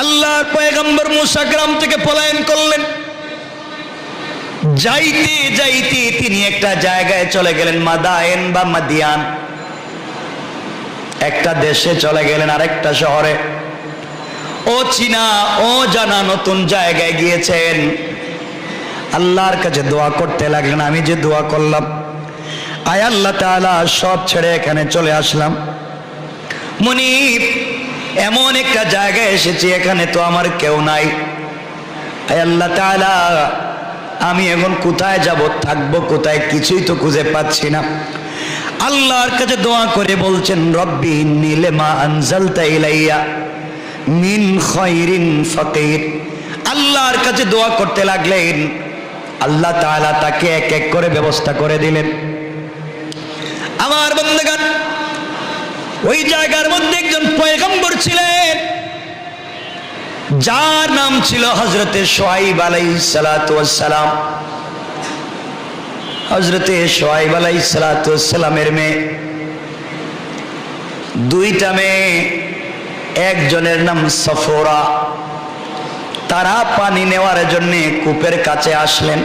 আল্লাহর পয়গম্বর মূসা গ্রাম থেকে পলায়ন করলেন। যাইতে যাইতে তিনি একটা জায়গায় চলে গেলেন, মাদায়েন বা মাদিয়ান, একটা দেশে চলে গেলেন, আরেকটা শহরে। ও চিনা ও জানা নতুন জায়গায় গিয়েছেন। আল্লাহর কাছে দোয়া করতে লাগলেন, আমি যে দোয়া করলাম, আয় আল্লাহ তাআলা সব ছেড়ে এখানে চলে আসলাম। মুনিব, এমন একটা জায়গায় এসেছি, এখানে তো আমার কেউ নাই। আয় আল্লাহ তাআলা, আমি এখন কোথায় যাব, থাকবো কোথায়, কিছুই তো খুঁজে পাচ্ছি না। আল্লাহর কাছে দোয়া করে বলছেন, রব্বি ইন্নী লিমা আনজালতা ইলাইয়া মিন খায়রিন ফাকির। আল্লাহর কাছে দোয়া করতে লাগলেন। আল্লাহ তাআলা তাকে এক এক করে ব্যবস্থা করে দিলেন। আমার বন্দেগান, ওই জায়গার মধ্যে একজন পয়গম্বর ছিলেন, যার নাম ছিল হযরতে শুআয়ব আলাইহিস সালাতু ওয়াস সালাম। হযরতে শুআয়ব আলাইহিস সালাতু ওয়াস সালামের মেয়ে, দুইটা মেয়ে, একজনের নাম সফরা। তারা পানি নেওয়ার জন্য কূপের কাছে আসলেন।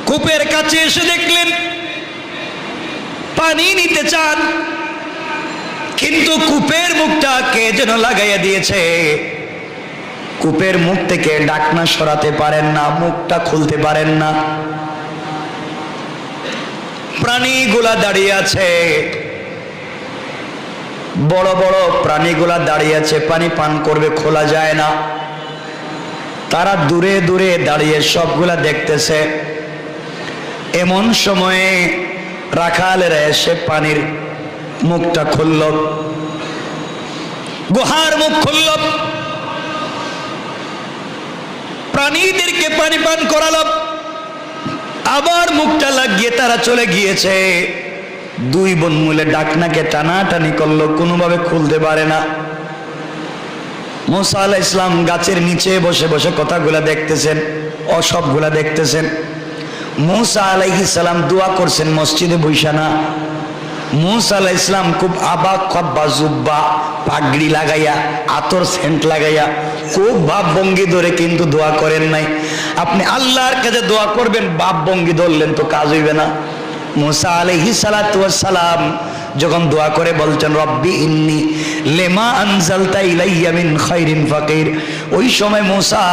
কূপের কাছে এসে দেখলেন পানি নিতে চান, কিন্তু কূপের মুখটা কে যেন লাগাইয়া দিয়েছে। কূপের মুখ থেকে ঢাকনা সরাতে পারেন না, মুখটা খুলতে পারেন না। প্রাণীগুলা দাঁড়িয়ে আছে, বড় বড় প্রাণীগুলা দাঁড়িয়ে আছে, পানি পান করবে, খোলা যায় না। তারা দূরে দূরে দাঁড়িয়ে সবগুলা দেখতেছে। এমন সময়ে রাখালেরা এসে পানির মুখটা খুলল, গুহার মুখ খুলল, প্রাণীদেরকে পানি পান করালো। আবার মুখটা লাগিয়ে তারা চলে গিয়েছে। দুই বোন মিলে ঢাকনাকে টানাটানি করলো, কোনোভাবে খুলতে পারে না। মুসা আলাইহিস সালাম গাছের নিচে বসে বসে কথাগুলা দেখতেছেন, সবগুলা দেখতেছেন। মুসা আলাইহিস সালাম দোয়া করছেন মসজিদে বইসা না। মুসা আলাইহিস সালাম খুব আবাক খব্বা জুব্বা পাগড়ি লাগাইয়া, আতর সেন্ট লাগাইয়া, খুব ভাব ভঙ্গি ধরে কিন্তু দোয়া করেন নাই। আপনি আল্লাহর কাছে দোয়া করবেন, ভাব ভঙ্গি ধরলেন তো কাজ হইবে না। মুসা আলাইহিস সালাতু ওয়াস সালাম যখন দোয়া করে বলছেন, রব্বি ইন্নী লিমা আনজালতা ইলাইয়া মিন খায়রিন ফাকির, ওই সময় মুসা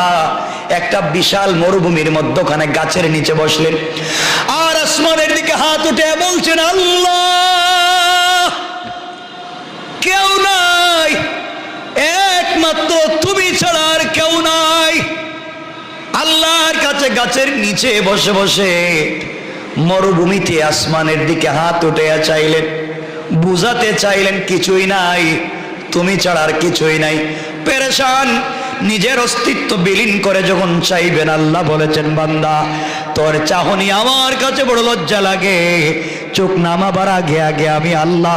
একটা বিশাল মরুভূমির মধ্যখানে গাছের নিচে বসলেন, আর আসমানের দিকে হাত উঠে বলছেন, আল্লাহ, কেউ নাই, একমাত্র তুমি ছাড়া আর কেউ নাই। আল্লাহর কাছে গাছের নিচে বসে বসে মরুভূমিতে আসমানের দিকে হাত উঠে চাইলেন, বুঝাতে চাইলেন কিছুই নাই, তুমি ছাড়া আর কিছুই নাই। পেরেশান, নিজের অস্তিত্ব বিলীন করে যখন চাইবেন, আল্লাহ বলেছেন, বান্দা, তোর চাহনি আমার কাছে বড় লজ্জা লাগে, চোখ নামাবার আগে আগে আমি আল্লাহ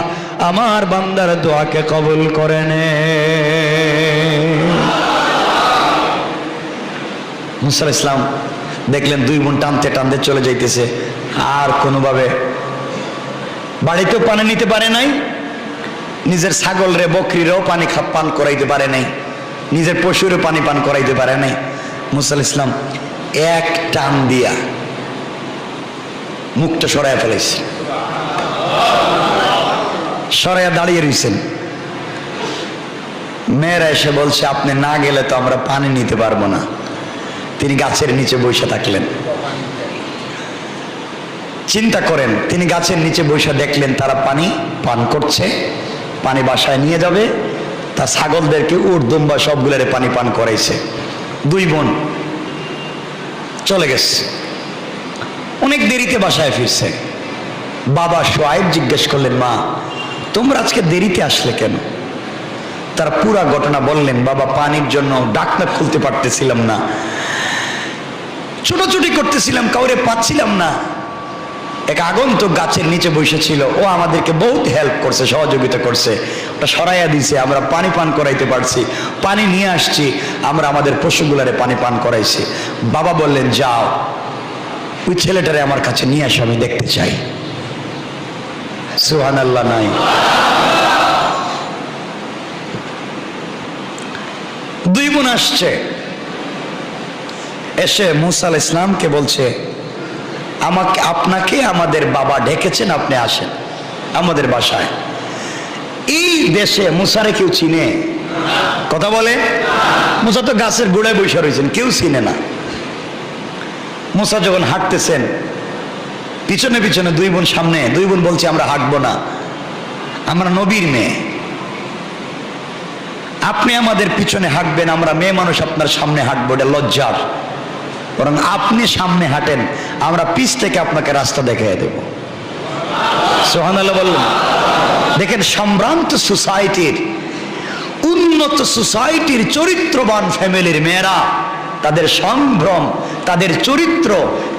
আমার বান্দার দোয়াকে কবুল করে নে। মুসা আলাইহিস সালাম দেখলেন দুই বোন টানতে টানতে চলে যাইতেছে, আর কোনোভাবে বাড়িতেও পানি নিতে পারে নাই, নিজের ছাগল রে বকরিরেও পানি পান করাইতে পারে নাই, নিজের পশুরও পানি পান করাইতে পারে নাই। মুসা আলাইহিস সালাম এক টান দিয়া মুখটা সরাইয়া ফেলেছে, সরাইয়া দাঁড়িয়ে রয়েছেন। মেয়েরা এসে বলছে, আপনি না গেলে তো আমরা পানি নিতে পারবো না। তিনি গাছের নিচে বসে থাকলেন। চিন্তা করেন, তিনি গাছের নিচে বসে দেখলেন তারা পানি পান করছে, পানি বাসায় নিয়ে যাবে, তার ছাগলদেরকে উট দুম্বা সবগুলোরে পানি পান করাইছে। দুই বোন চলে গেছে, অনেক দেরিতে বাসায় ফিরছে। বাবা শুআয়ব জিজ্ঞেস করলেন, মা, তোমরা আজকে দেরিতে আসলে কেন? তারা পুরা ঘটনা বললেন। বাবা, পানির জন্য ঢাকনা খুলতে পারতেছিলাম না, ছোটাছুটি করতেছিলাম, কাউরে পাচ্ছিলাম না। এক আগন্তুক গাছের নিচে বসেছিল, ও আমাদেরকে বহুত হেল্প করছে, সহযোগিতা করছে, ওটা সরাইয়া দিছে, আমরা পানি পান করাইতে পারছি, পানি নিয়ে আসছি, আমরা আমাদের পশুগুলারে পানি পান করাইছি। বাবা বললেন, যাও, ওই ছেলেটারে আমার কাছে নিয়ে আসো, আমি দেখতে চাই। সুবহানাল্লাহ নাই? দুই বোন আসছে, এসে মুসা আলাইহিস সালামকে বলছে, আপনাকে আমাদের বাবা ডেকেছেন, আপনি আসেন আমাদের বাসায়। এই দেশে মুসারে কেউ চিনে? কথা বলে। মুসা তো গাছের গোড়ায় বসে রয়েছেন, কেউ চিনে না। মুসা যখন হাঁটতেছেন, পিছনে পিছনে দুই বোন সামনে, দুই বোন বলছে আমরা হাঁটবো না, আমরা নবীর মেয়ে, আপনি আমাদের পিছনে হাঁটবেন, আমরা মেয়ে মানুষ আপনার সামনে হাঁটবো, এটা লজ্জার, বরং আপনি সামনে হাঁটেন, আমরা পিছ থেকে আপনাকে রাস্তা দেখিয়ে দেব। সুবহানাল্লাহ বললেন। দেখেন, সম্ভ্রান্ত সোসাইটির, উন্নত সোসাইটির চরিত্রবান ফ্যামিলির মেয়েরা তাদের সম্ভ্রম, তাদের চরিত্র,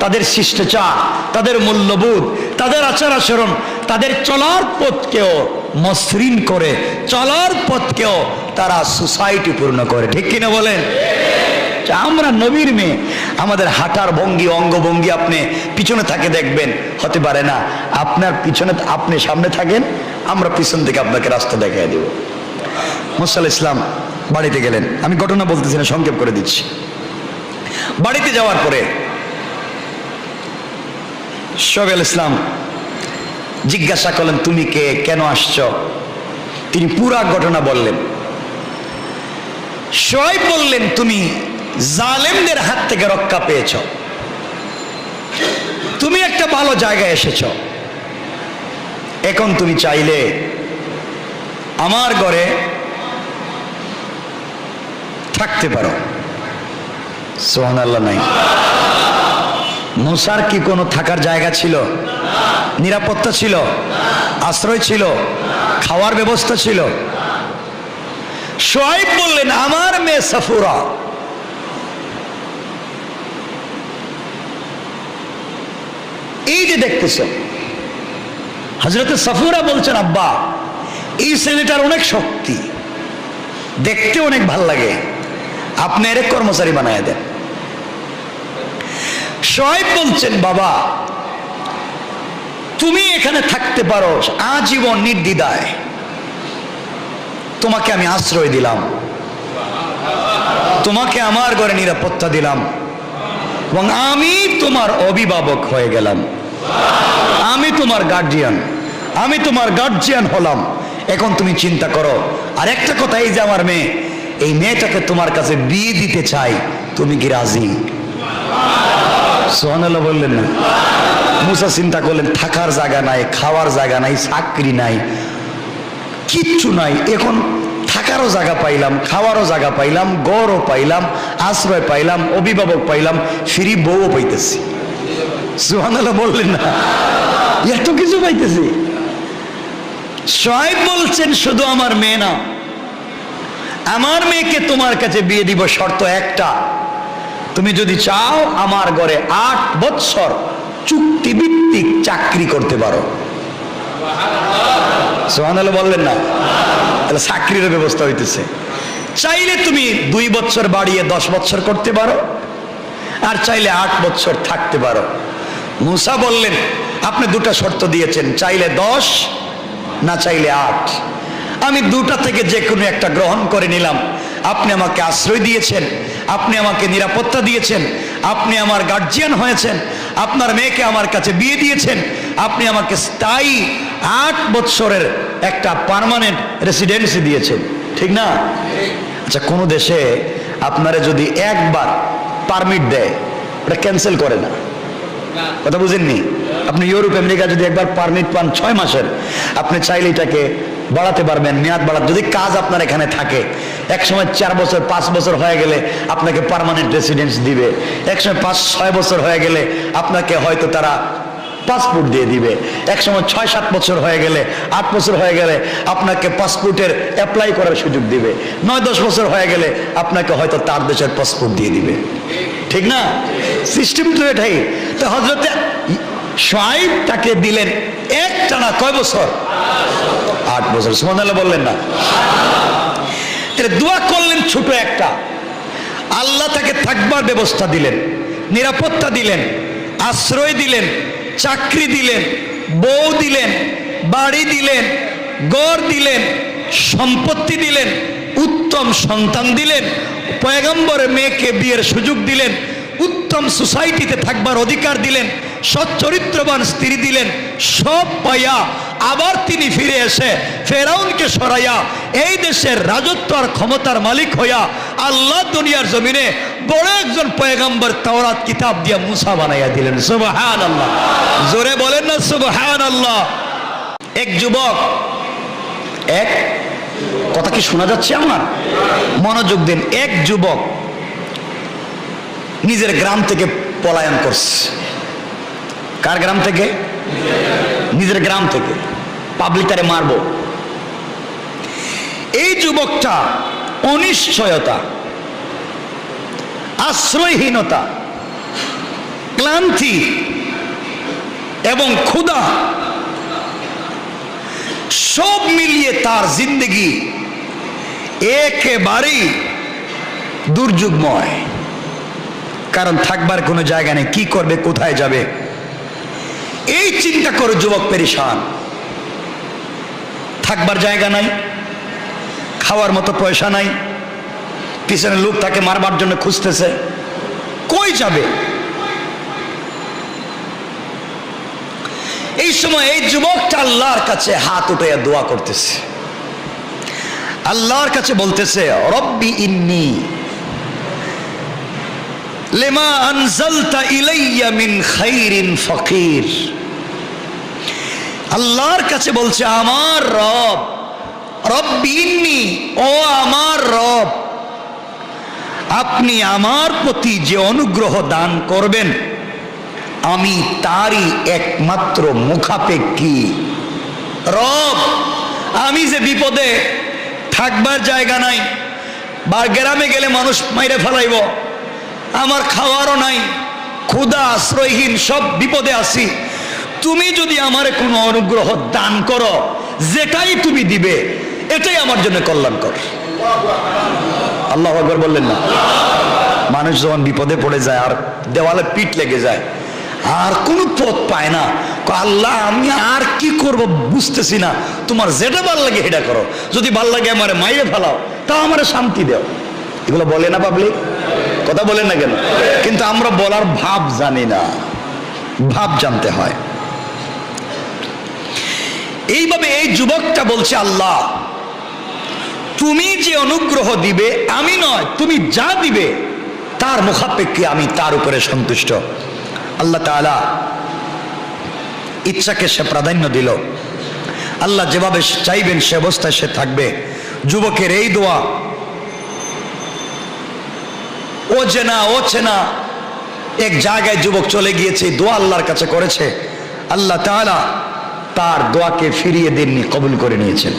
তাদের শিষ্টাচার, তাদের মূল্যবোধ, তাদের আচার আচরণ, তাদের চলার পথকেও মসৃণ করে, চলার পথকেও তারা সোসাইটি পূর্ণ করে। ঠিক কিনা বলেন? আমরা নবীর মেয়ে, আমাদের হাঁটার ভঙ্গি, অঙ্গভঙ্গি আপনি পিছনে থাকে দেখবেন, হতে পারে না আপনার পিছনে, আপনি সামনে থাকেন, আমরা পিছন থেকে আপনাকে রাস্তা দেখিয়ে দেব। মুসা আলাইহিস সালাম বাড়িতে গেলেন। আমি ঘটনা বলতেছি না, সংক্ষেপ করে দিচ্ছি। বাড়িতে যাওয়ার পরে শোয়েব আলাইহিস সালাম জিজ্ঞাসা করলেন, তুমি কে, কেন আসছো? তিনি পুরা ঘটনা বললেন। শোয়েব বললেন, তুমি জালেমদের হাত থেকে রক্ষা পেয়েছ, তুমি একটা ভালো জায়গায় এসেছ, এখন তুমি চাইলে আমার ঘরে থাকতে পারো। সুবহানাল্লাহ। নাই মুসার কি কোনো থাকার জায়গা ছিল? নিরাপত্তা ছিল? আশ্রয় ছিল? খাওয়ার ব্যবস্থা ছিল? শোয়েব বললেন, আমার মেয়ে সাফুরা, এই যে দেখতেছ, হযরতে সাফুরা বলছেন, আব্বা এই ছেলেটার অনেক শক্তি, দেখতে অনেক ভাল লাগে, আপনি এর কর্মচারী বানায় দেন। শোয়েব বলছেন, বাবা তুমি এখানে থাকতে পারো আজীবন নির্দ্বিধায়, তোমাকে আমি আশ্রয় দিলাম, তোমাকে আমার ঘরে নিরাপত্তা দিলাম, এবং আমি তোমার অভিভাবক হয়ে গেলাম, আমি তোমার গার্জিয়ান, আমি তোমার গার্জিয়ান হলাম। এখন তুমি চিন্তা করো। আর একটা কথা, এই যে আমার মেয়ে, এই মেয়েটাকে তোমার কাছে বিয়ে দিতে চাই, তুমি কি রাজি? সুবহানাল্লাহ বললেন না? মুসা চিন্তা করলেন, থাকার জায়গা নাই, খাওয়ার জায়গা নাই, চাকরি নাই, কিচ্ছু নাই, এখন থাকারও জায়গা পাইলাম, খাওয়ারও জায়গা পাইলাম, গড়ও পাইলাম, আশ্রয় পাইলাম, অভিভাবক পাইলাম, ফ্রি বউও পাইতেছি। সুবহানাল্লাহ বললেন না? এত কিছু পাইতেছি। শোয়েব বলছেন, শুধু আমার মেয়ে না, আমার মেয়েকে তোমার কাছে বিয়ে দিব, শর্ত একটা, তুমি যদি চাও আমার ঘরে 8 বছর চুক্তিভিত্তিক চাকরি করতে পারো। সুবহানাল্লাহ বললেন না? তাহলে চাকরির ব্যবস্থা হইতেছে। চাইলে তুমি 2 বছর বাড়িয়ে 10 বছর করতে পারো, আর চাইলে 8 বছর থাকতে পারো। মুসা বললেন, আপনি দুটা শর্ত দিয়েছেন, চাইলে 10, না চাইলে 8, আমি দুটা থেকে যে কোনো একটা গ্রহণ করে নিলাম। আপনি আমাকে আশ্রয় দিয়েছেন, আপনি আমাকে নিরাপত্তা দিয়েছেন, আপনি আমার গার্জিয়ান হয়েছেন, আপনার মেয়েকে আমার কাছে বিয়ে দিয়েছেন, আপনি আমাকে স্থায়ী 8 বছরের একটা পার্মানেন্ট রেসিডেন্সি দিয়েছেন, ঠিক না? আচ্ছা, কোনো দেশে আপনারা যদি একবার পারমিট দেয়, ওটা ক্যান্সেল করে না, কথা বুঝেননি? আপনি ইউরোপ আমেরিকা যদি একবার পারমিট পান 6 মাসের, আপনি চাইলে এটাকে বাড়াতে পারবেন, মেয়াদ বাড়াতে, যদি কাজ আপনার এখানে থাকে। একসময় 4 বছর 5 বছর হয়ে গেলে আপনাকে পার্মানেন্ট রেসিডেন্স দিবে, একসময় 5-6 বছর হয়ে গেলে আপনাকে হয়তো তারা পাসপোর্ট দিয়ে দিবে, একসময় 6-7 বছর হয়ে গেলে, 8 বছর হয়ে গেলে আপনাকে পাসপোর্টের অ্যাপ্লাই করার সুযোগ দিবে, 9-10 বছর হয়ে গেলে আপনাকে হয়তো তার দেশের পাসপোর্ট দিয়ে দিবে, ঠিক না? সিস্টেম তো এটাই। তো হযরতে শোয়েব তাকে দিলেন একটানা কয় বছর? 8 বছর। সুবহানাল্লাহ বললেন না? তাহলে দোয়া করলেন ছোট একটা, আল্লাহ তাকে থাকবার ব্যবস্থা দিলেন, নিরাপত্তা দিলেন, আশ্রয় দিলেন, চাকরি দিলেন, বউ দিলেন, বাড়ি দিলেন, ঘর দিলেন, সম্পত্তি দিলেন, উত্তম সন্তান দিলেন, পয়গম্বরের মেয়েকে বিয়ের সুযোগ দিলেন, উত্তম সোসাইটিতে থাকবার অধিকার দিলেন, সচ্চরিত্রবান স্ত্রী দিলেন। সব পাইয়া আবার তিনি ফিরে এসে ফেরাউনকে সরাইয়া এই দেশের রাজত্ব আর ক্ষমতার মালিক হইয়া আল্লাহ দুনিয়ার জমিনে বড় একজন পয়গম্বর তাওরাত কিতাব দিয়া মুসা বানাইয়া দিলেন। সুবহানাল্লাহ, জোরে বলেন না সুবহানাল্লাহ। এক যুবক, এক কথা কি শোনা যাচ্ছে আমার? মনোযোগ দিন। এক যুবক নিজের গ্রাম থেকে পলায়ন করছে। কার গ্রাম থেকে? নিজের গ্রাম থেকে। পাবলিক তারে মারবো। এই যুবকটা অনিশ্চয়তা, আশ্রয়হীনতা, ক্লান্তি এবং ক্ষুধা সব মিলিয়ে তার জিন্দগি একেবারেই দুর্যোগময়। কারণ থাকবার কোনো জায়গা নেই, কি করবে, কোথায় যাবে, এই চিন্তা করে যুবক পেরেশান। থাকবার জায়গা নাই, খাওয়ার মতো পয়সা নাই, পিছনে লোক তাকে মারবার জন্য খুঁজতেছে, কই যাবে? এই সময় এই যুবকটা আল্লাহর কাছে হাত উঠাইয়া দোয়া করতেছে, আল্লাহর কাছে বলতেছে, রব্বি ইন্নী লিমা আনজালতা ইলাইয়া মিন খাইরিন ফাকির। আল্লাহর কাছে বলছে, আমার রব, রব্বি ইন্নী, ও আমার রব, আপনি আমার প্রতি যে অনুগ্রহ দান করবেন আমি তারই একমাত্র মুখাপেক্ষী। রব, আমি যে বিপদে, থাকবার জায়গা নাই, বা গ্রামে গেলে মানুষ মাইরে ফেলাইব, আমার খাওয়ারও নাই, ক্ষুধা, আশ্রয়হীন, সব বিপদে আছি। তুমি যদি আমারে কোনো অনুগ্রহ দান করো, যেটাই তুমি দিবে এটাই আমার জন্য কল্যাণকর। আল্লাহু আকবার বললেন না? মানুষ যখন বিপদে পড়ে যায় আর দেওয়ালে পিঠ লেগে যায় আর কোনো পথ পায় না, আল্লাহ আমি আর কি করব বুঝতেছি না, তোমার যেটা ভাল লাগে সেটা করো, যদি ভাল লাগে আমারে মাইরে ফেলাও, তা আমারে শান্তি দাও। এগুলো বলে না পাবলিক? কথা বলেন না কেন? কিন্তু আমরা বলার ভাব জানি না, ভাব জানতে হয়। এইভাবে এই যুবকটা বলছে, আল্লাহ তুমি যে অনুগ্রহ দিবে, আমি নয়, তুমি যা দিবে তার মুখাপেক্ষী আমি তার উপরে সন্তুষ্ট। আল্লাহ তাআলা ইচ্ছাকে সে প্রাধান্য দিল। আল্লাহ যেভাবে চাইবেন সে অবস্থায় সে থাকবে। যুবকের এই দোয়া, ও চেনা এক জায়গায় যুবক চলে গিয়েছে, দোয়া আল্লাহর কাছে করেছে, আল্লাহ তাআলা তার দোয়াকে ফিরিয়ে দেননি, কবুল করে নিয়েছেন।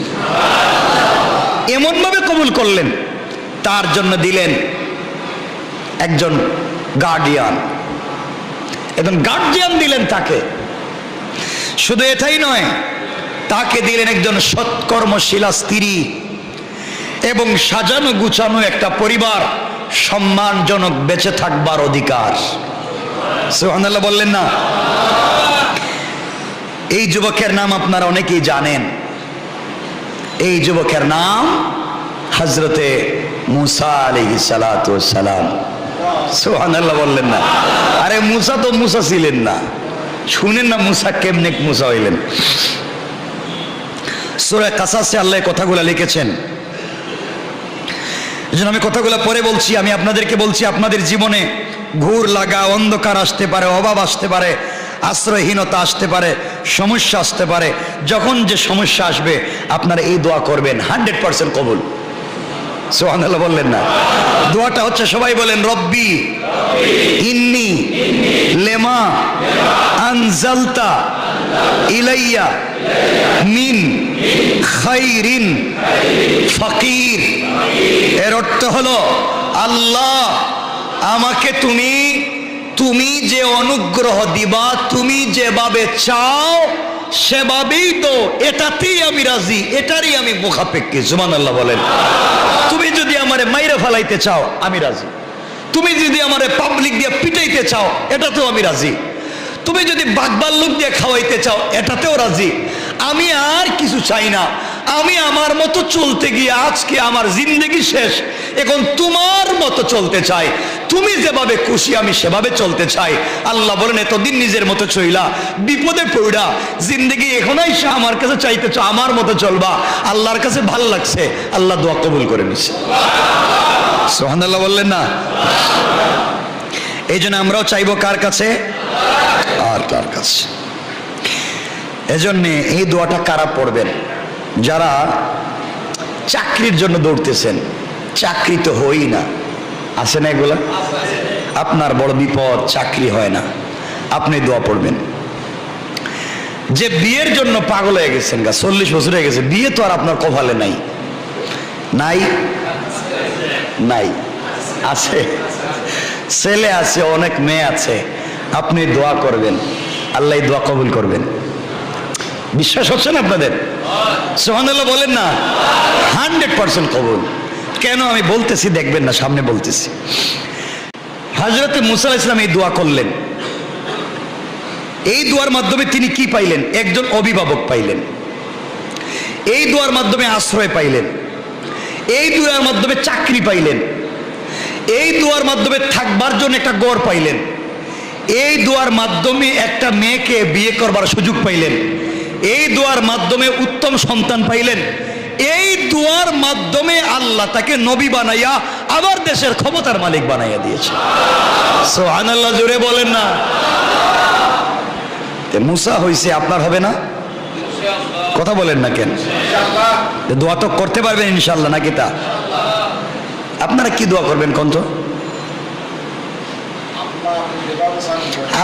এমন ভাবে কবুল করলেন, তার জন্য দিলেন একজন গার্ডিয়ান, এবং গার্ডিয়ান দিলেন তাকে। শুধু এটাই নয়, তাকে দিলেন একজন সৎকর্মশীলা স্ত্রী এবং সাজানো গুছানো একটা পরিবার, সম্মানজনক বেঁচে থাকবার অধিকার। সুবহানাল্লাহ বললেন না? এই যুবকের নাম আপনারা অনেকেই জানেন। এই যুবকের নাম হযরতে মুসা আলাইহিস সালাতু ওয়াস সালাম। সুবহানাল্লাহ বললেন না? আরে মুসা তো মুসা ছিলেন না, শুনেন না মুসা কেমনে মুসা হইলেন। সূরা কাসাসে আল্লাহ কথাগুলো লিখেছেন, এজন্য আমি কথাগুলো পরে বলছি। আমি আপনাদেরকে বলছি, আপনাদের জীবনে ঘুর লাগা, অন্ধকার আসতে পারে, অভাব আসতে পারে, আশ্রয়হীনতা আসতে পারে, সমস্যা আসতে পারে। যখন যে সমস্যা আসবে আপনারা এই দোয়া করবেন, 100% কবুল। সুবহানাল্লাহ বললেন না? দোয়াটা হচ্ছে, সবাই বলেন, রব্বি ইন্নী লিমা আনজালতা ইলাইয়া মিন খাইরিন ফাকির। এর অর্থ হলো, আল্লাহ আমাকে তুমি যে অনুগ্রহ দিবা, তুমি যেভাবে চাও সেভাবেই তো, এটাতেই আমি রাজি, এটারই আমি মুখাপেক্ষী। সুবহানাল্লাহ বলেন। তুমি যদি আমারে মাইরে ফেলাইতে চাও আমি রাজি, তুমি যদি আমারে পাবলিক দিয়ে পিটাইতে চাও এটাতেও আমি রাজি, তুমি যদি বাগবাল্লুক দিয়ে খাওয়াইতে চাও এটাতেও রাজি। আমি আর কিছু চাই না, আমি আমার মতো চলতে গিয়ে আজকে আমার জিন্দেগি শেষ, এখন তোমার মতো চলতে চাই, তুমি যেভাবে খুশি আমি সেভাবে চলতে চাই। আল্লাহ বলেন এতদিন নিজের মতো চইলা বিপদে পড়া জিন্দেগি এখন এসে আমার কাছে চাইতেছ আমার মতো চলবা, আল্লাহর কাছে ভাল লাগছে, আল্লাহ দোয়া কবুল করে নিছে। সুবহানাল্লাহ বললেন না? এই জন্য আমরাও চাইবো কার কাছে? আর কার কাছে? এজন্য এই দোয়াটা কারা পড়বেন? যারা চাকরির জন্য দৌড়তেছেন, চাকরি তো হই না, আছে না এগুলা? আপনার বড় বিপদ, চাকরি হয় না, আপনি দোয়া পড়বেন। যে বিয়ের জন্য পাগল হয়ে গেছেন, 40 বছর হয়ে গেছে, বিয়ে তো আর আপনার কপালে নাই, নাই নাই, আছে, ছেলে আছে, অনেক মেয়ে আছে, আপনি দোয়া করবেন, আল্লাহ দোয়া কবুল করবেন। বিশ্বাস হচ্ছে না আপনাদের? সুবহানাল্লাহ বলেন না? 100% কবুল। কেন আমি বলতেছি দেখবেন না, সামনে বলতেছি। হযরত মুসা আলাইহিস সালাম এই দোয়া করলেন, এই দোয়ার মাধ্যমে তিনি কি পাইলেন? একজন অভিভাবক পাইলেন, এই দোয়ার মাধ্যমে আশ্রয় পাইলেন, এই দোয়ার মাধ্যমে চাকরি পাইলেন, এই দোয়ার মাধ্যমে থাকবার জন্য একটা ঘর পাইলেন, এই দোয়ার মাধ্যমে একটা মেয়েকে বিয়ে করবার সুযোগ পাইলেন, এই দোয়ার মাধ্যমে উত্তম সন্তান পাইলেন, এই দোয়ার মাধ্যমে আল্লাহ তাকে নবী বানাইয়া আবার দেশের ক্ষমতার মালিক বানাইয়া দিয়েছে। সুবহানাল্লাহ জোরে বলেন না? মুসা হইছে, আপনার হবে না? কথা বলেন না কেন? দোয়া তো করতে পারবেন ইনশাআল্লাহ নাকি? তা আপনারা কি দোয়া করবেন কোন তো?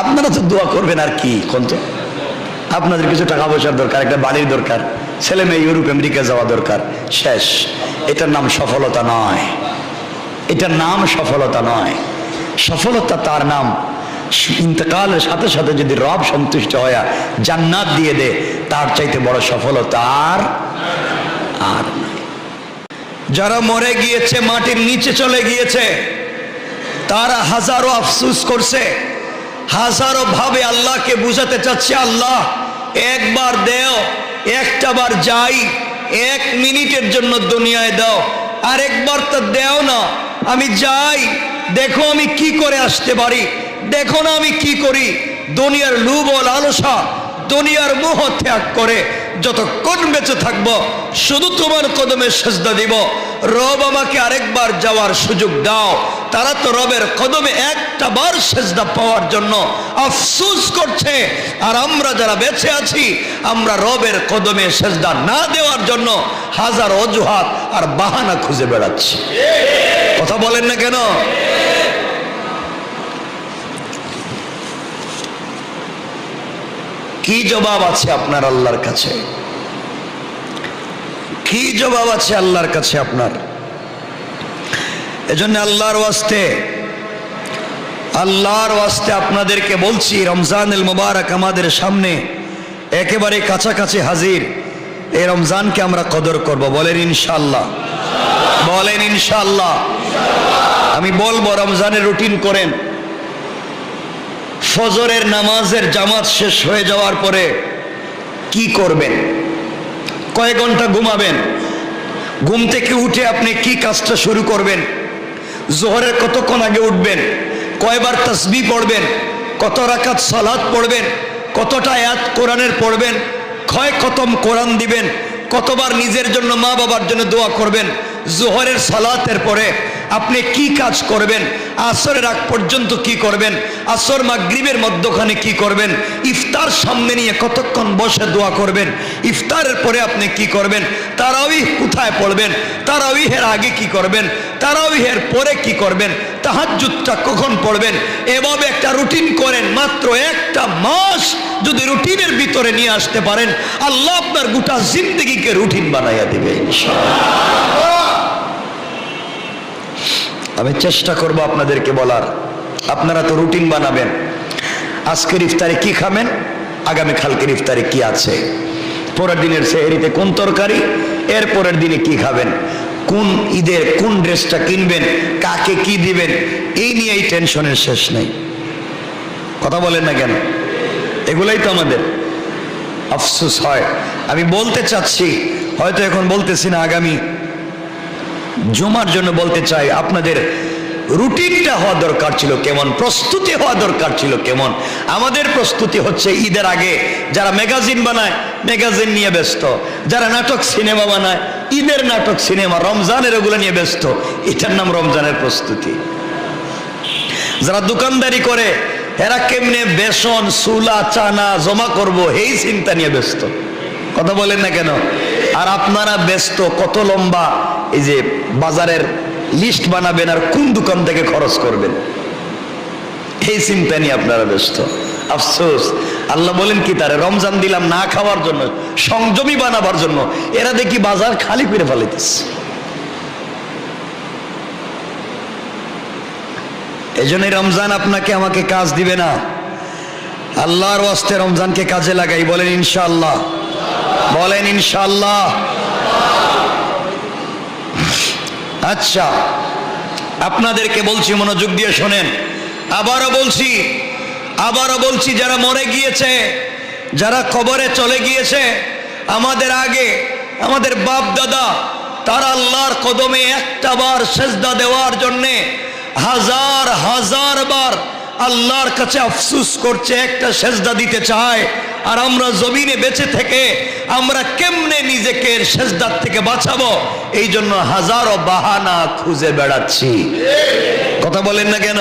আপনারা তো দোয়া করবেন আর কি কোন তো? আপনাদের কিছু টাকা পয়সার দরকার, একটা বাড়ির দরকার, ছেলে মেয়ে ইউরোপ আমেরিকা যাওয়া দরকার, শেষ। এটার নাম সফলতা নয়, এটার নাম সফলতা নয়। সফলতা তার নাম ইন্তেকালের সাথে সাথে যদি রব সন্তুষ্ট হয়ে জান্নাত দিয়ে দে, তার চাইতে বড় সফলতা আর নাই। যারা মরে গিয়েছে, মাটির নিচে চলে গিয়েছে, তারা হাজারো আফসোস করছে, হাজারো ভাবে আল্লাহকে বুঝাতে চাচ্ছে, আল্লাহ একবার দেও, একটা বার যাই, 1 মিনিটের জন্য দুনিয়ায় দাও, আরেকবার তো দেও না, আমি যাই, দেখো আমি কি করে আসতে পারি, দেখো না আমি কি করি। দুনিয়ার লোভ ও লালসা, দুনিয়ার মোহ ত্যাগ করে যতক্ষণ বেঁচে থাকবো শুধু তোমার কদমে সেজদা দিব। রব আমাকে আরেকবার যাওয়ার সুযোগ দাও। তারা তো রবের কদমে একটা বার সেজদা পাওয়ার জন্য আফসোস করছে, আর আমরা যারা বেঁচে আছি, আমরা রবের কদমে সেজদা না দেওয়ার জন্য হাজার অজুহাত আর বাহানা খুঁজে বেড়াচ্ছি। কথা বলেন না কেন? কি জবাব আছে আপনার আল্লাহর কাছে? কি জবাব আছে আল্লাহর কাছে আপনার? এজন্য আল্লাহর ওয়াস্তে আপনাদেরকে বলছি, রমজানুল মুবারক আমাদের সামনে একেবারে কাছাকাছি হাজির। এই রমজানকে আমরা কদর করব, বলেন ইনশাআল্লাহ, বলেন ইনশাআল্লাহ। আমি বলবো রমজানের রুটিন করেন। ফজরের নামাজের জামাত শেষ হয়ে যাওয়ার পরে কি করবেন? কয় ঘন্টা ঘুমাবেন? ঘুম থেকে উঠে আপনি কি কাজটা শুরু করবেন? জোহরের কতক্ষণ আগে উঠবেন? কয়বার তাসবিহ পড়বেন? কত রাকাত সালাত পড়বেন? কতটা আয়াত কোরআনের পড়বেন? কয় খতম কোরআন দিবেন? কতবার নিজের জন্য, মা বাবার জন্য দোয়া করবেন? জোহরের সালাতের পরে আপনি কি কাজ করবেন? আসরের আগ পর্যন্ত কি করবেন? আসর মাগরিবের মধ্যখানে কি করবেন? ইফতার সামনে নিয়ে কতক্ষণ বসে দোয়া করবেন? ইফতারের পরে আপনি কি করবেন? তারাবিহ কোথায় পড়বেন? তারাবিহের আগে কি করবেন? তারাবিহের পরে কি করবেন? তাহাজ্জুদটা কখন পড়বেন? এভাবে একটা রুটিন করেন। মাত্র একটা মাস যদি রুটিনের ভিতরে নিয়ে আসতে পারেন, আল্লাহ আপনার গোটা জিন্দেগিকে রুটিন বানাইয়া দিবে ইনশাআল্লাহ। আমি চেষ্টা করব আপনাদেরকে বলার, আপনারা তো রুটিন বানাবেন। আজকের ইফতারে কি খাবেন, আগামী কালকের ইফতারে কি আছে, পরের দিনের সেহরিতে কোন তরকারি, এর পরের দিনে কি খাবেন, কোন ঈদের কোন ড্রেসটা কিনবেন, কাকে কি দিবেন, এই নিয়ে এই টেনশনের শেষ নেই। কথা বলেন না কেন? এগুলাই তো আমাদের আফসোস হয়। আমি বলতে চাচ্ছি, হয়তো এখন বলতেছি না, আগামী জুমার জন্য বলতে চাই, আপনাদের রুটিনটা হওয়া দরকার ছিল কেমন, প্রস্তুতি হওয়া দরকার ছিল কেমন। আমাদের প্রস্তুতি হচ্ছে ঈদের আগে যারা ম্যাগাজিন বানায় ম্যাগাজিন নিয়ে ব্যস্ত, যারা নাটক সিনেমা বানায় ঈদের নাটক সিনেমা, রমজানের ওগুলো নিয়ে ব্যস্ত, এটার নাম রমজানের প্রস্তুতি। যারা দোকানদারি করে এরা কেমনে বেসন সুলা চানা জমা করব এই চিন্তা নিয়ে ব্যস্ত, কথা বলেন না কেন? আর আপনারা ব্যস্ত কত লম্বা এই যে বাজারের লিস্ট বানাবেন আর কোন দোকান থেকে খরচ করবেন, এই চিন্তা নিয়ে আপনারা ব্যস্ত। আফসোস, আল্লাহ বলেন কি, তারে রমজান দিলাম না খাওয়ার জন্য, সংযমী বানাবার জন্য, এরা দেখি বাজার খালি করে ফেলাইতেছে। এই জন্য রমজান আপনাকে আমাকে কাজ দিবে না, আল্লাহর ওয়াস্তে রমজানকে কাজে লাগাই। বলেন ইনশাআল্লাহ, বলেন ইনশাআল্লাহ। আচ্ছা, আপনাদেরকে বলছি, মনোযোগ দিয়ে শোনেন, আবারও বলছি যারা মরে গিয়েছে, যারা কবরে চলে গিয়েছে, আমাদের আগে আমাদের বাপ দাদা, তারা আল্লাহর কদমে একটা বার সেজদা দেওয়ার জন্যে হাজার হাজার বার আল্লাহর কাছে আফসোস করছে, একটা সেজদা দিতে চায়। আর আমরা জমিনে বেঁচে থেকে আমরা কেমনে নিজেকে সেজদার থেকে বাঁচাবো, এই জন্য হাজারো বাহানা খুঁজে বেড়াচ্ছি। কথা বলেন না কেন?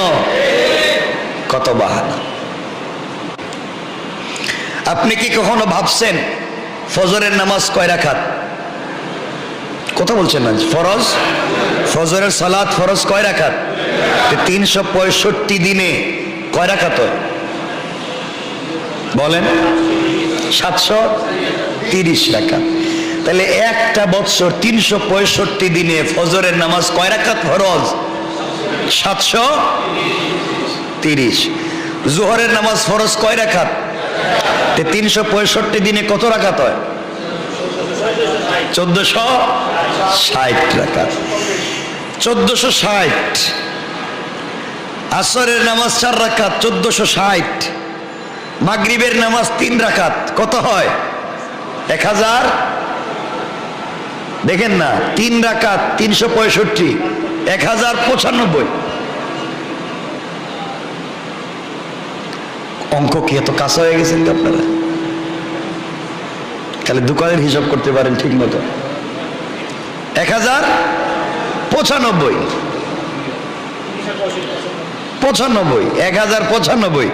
কত বাহানা। আপনি কি কখনো ভাবছেন ফজরের নামাজ কয় রাকাত? কথা বলছেন না? ফরজ, ফজরের সালাত ফরজ কয় রাকাত? 365 দিনে কয় রাকাত হয়? বলেন। 730 রাকাত। তাহলে একটা বছর 365 দিনে ফজরের নামাজ কয় রাকাত ফরজ? 730। জোহরের নামাজ ফরজ কয় রাকাত? 365 দিনে কত রাকাত হয়? 1460 রাকাত। 1460। আসরের নামাজ 4 রাকাত, 1460। মাগরিবের নামাজ 3 রাকাত, কত হয়? 1000। দেখেন না, 3 রাকাত 365, 1095। অঙ্ক কি এত কাছে হয়ে গেছেন আপনারা? তাহলে দোকানের হিসাব করতে পারেন ঠিক মতো। 1095, 1095।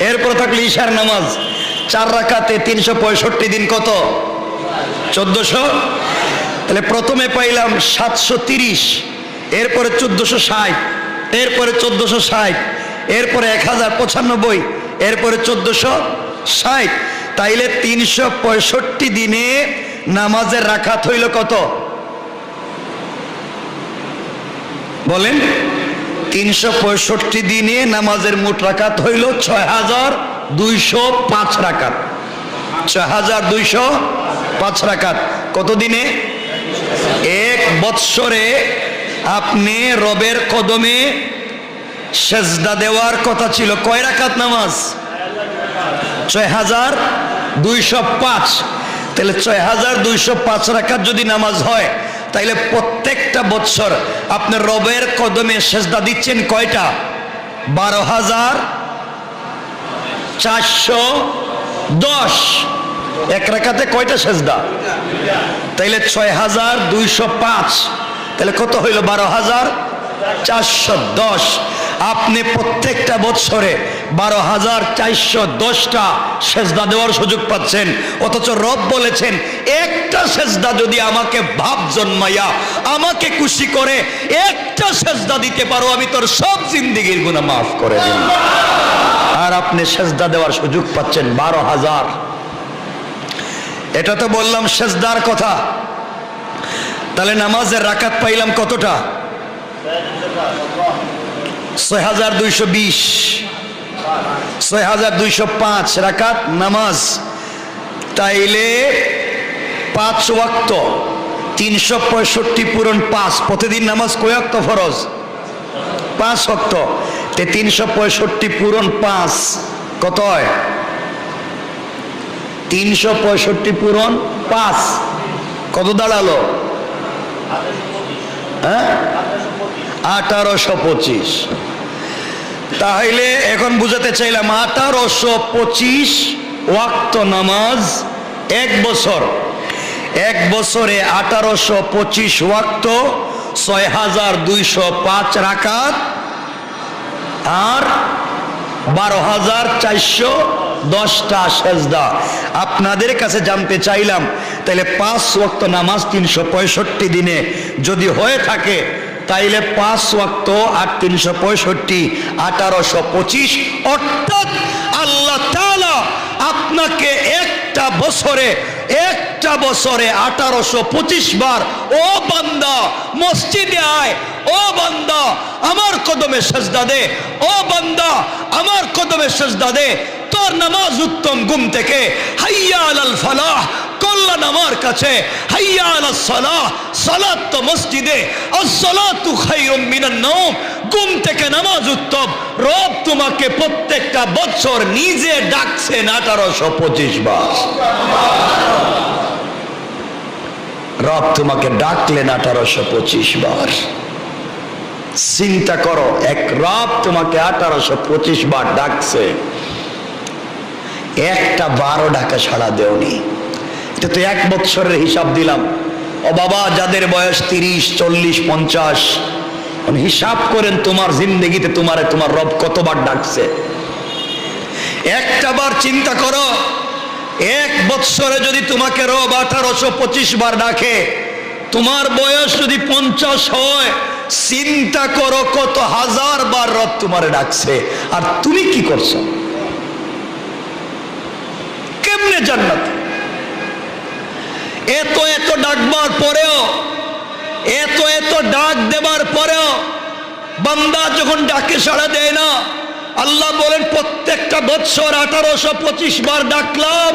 এরপর থাকলে ঈশার নামাজ 4 রাকাতে 365 দিন, কত? 1400। তাহলে প্রথমে পাইলাম 730, এরপরে 1460, এরপরে 1460, এরপরে 1095, এরপরে 1460। তাইলে 365 দিনে নামাজের রাকাত হইল কত? বলেন। 365 দিনে নামাজের মোট রাকাত হইল 6205 রাকাত। 6205 রাকাত কত দিনে? এক বৎসরে আপনি রবের কদমে সেজদা দেওয়ার কথা ছিল কয় রাকাত নামাজ? 6205। তাহলে 6205 রাকাত যদি নামাজ হয়, তাইলে প্রত্যেকটা বছর আপনি রবের কদমে সেজদা দিচ্ছেন কয়টা? 12410। এক রাকাতে কয়টা সেজদা? তাইলে 6205। তাহলে কত হইল? 12410। আপনি প্রত্যেকটা বছরে 12410টা সেজদা দেওয়ার সুযোগ পাচ্ছেন। অথচ রব বলেছেন, একটা সেজদা যদি আমাকে ভাব জন্মাইয়া আমাকে খুশি করে একটা সেজদা দিতে পারো, আমি তোর সব জিন্দেগীর গুনাহ মাফ করে দেব। আর আপনি সেজদা দেওয়ার সুযোগ পাচ্ছেন 12000। এটা তো বললাম সেজদার কথা। তাহলে নামাজের রাকাত পাইলাম কতটা? 6220, 6205 রাকাত নামাজ। তাইলে 5 ওয়াক্ত, 365 পূরণ 5। প্রতিদিন নামাজ কয় ওয়াক্ত ফরজ? 5 ওয়াক্ত। 365 পূরণ 5 কত হয়? 365 পূরণ 5 কত দাঁড়ালো? হ্যাঁ, 1825। তাহলে এখন বুঝাতে চাইলাম 1825 ওয়াক্ত নামাজ এক বছর, এক বছরে 1825 ওয়াক্ত, 6205 রাকাত আর 12410টা সেজদা। আপনাদের কাছে জানতে চাইলাম তাইলে 5 ওয়াক্ত নামাজ 365 দিনে যদি হয়ে থাকে, তাইলে 5 ওয়াক্ত আর 365 1825, অর্থাৎ আল্লাহ তাআলা আপনাকে একটা বছরে 1825 বার, ও বান্দা মসজিদে আয়, ও বান্দা আমার কদমে সেজদা দে, ও বান্দা আমার কদমে সেজদা দে, তোর নামাজ উত্তম। ঘুম থেকে হাইয়া আলাল ফালাহ, কল্যাণ আমার কাছে, হাইয়া আলাস সালাহ, সালাত তো মসজিদে, আস-সালাতু খায়রুম মিনান নাওম, ঘুম থেকে নামাজ উত্তম। রব তোমাকে প্রত্যেকটা বছর নিজে ডাকছেন 1825 বার। রব তোমাকে ডাকলেন 1825 বার। চিন্তা করো, এক রব তোমাকে 1825 বার ডাকছে, একটা 12 ডাকা সাড়া দেওনি। এটা তো এক বছরের হিসাব দিলাম। ও বাবা, যাদের বয়স 30, 40, 50, হিসাব করেন তোমার জিন্দগিতে তোমার রব কতবার ডাকছে। একটা বার চিন্তা করো, এক বছরে যদি তোমাকে রব 1825 বার ডাকে, তোমার বয়স যদি 50 হয়, চিন্তা করো কত হাজার বার রব তোমারে ডাকছে। আর তুমি কি করছো? কেমনে জান্নাত? এত এত ডাকবার পরেও, এত ডাক দেবার পরেও বান্দা যখন ডাকে সাড়া দেয় না, আল্লাহ বলেন প্রত্যেকটা বছর 1825 বার ডাকলাম।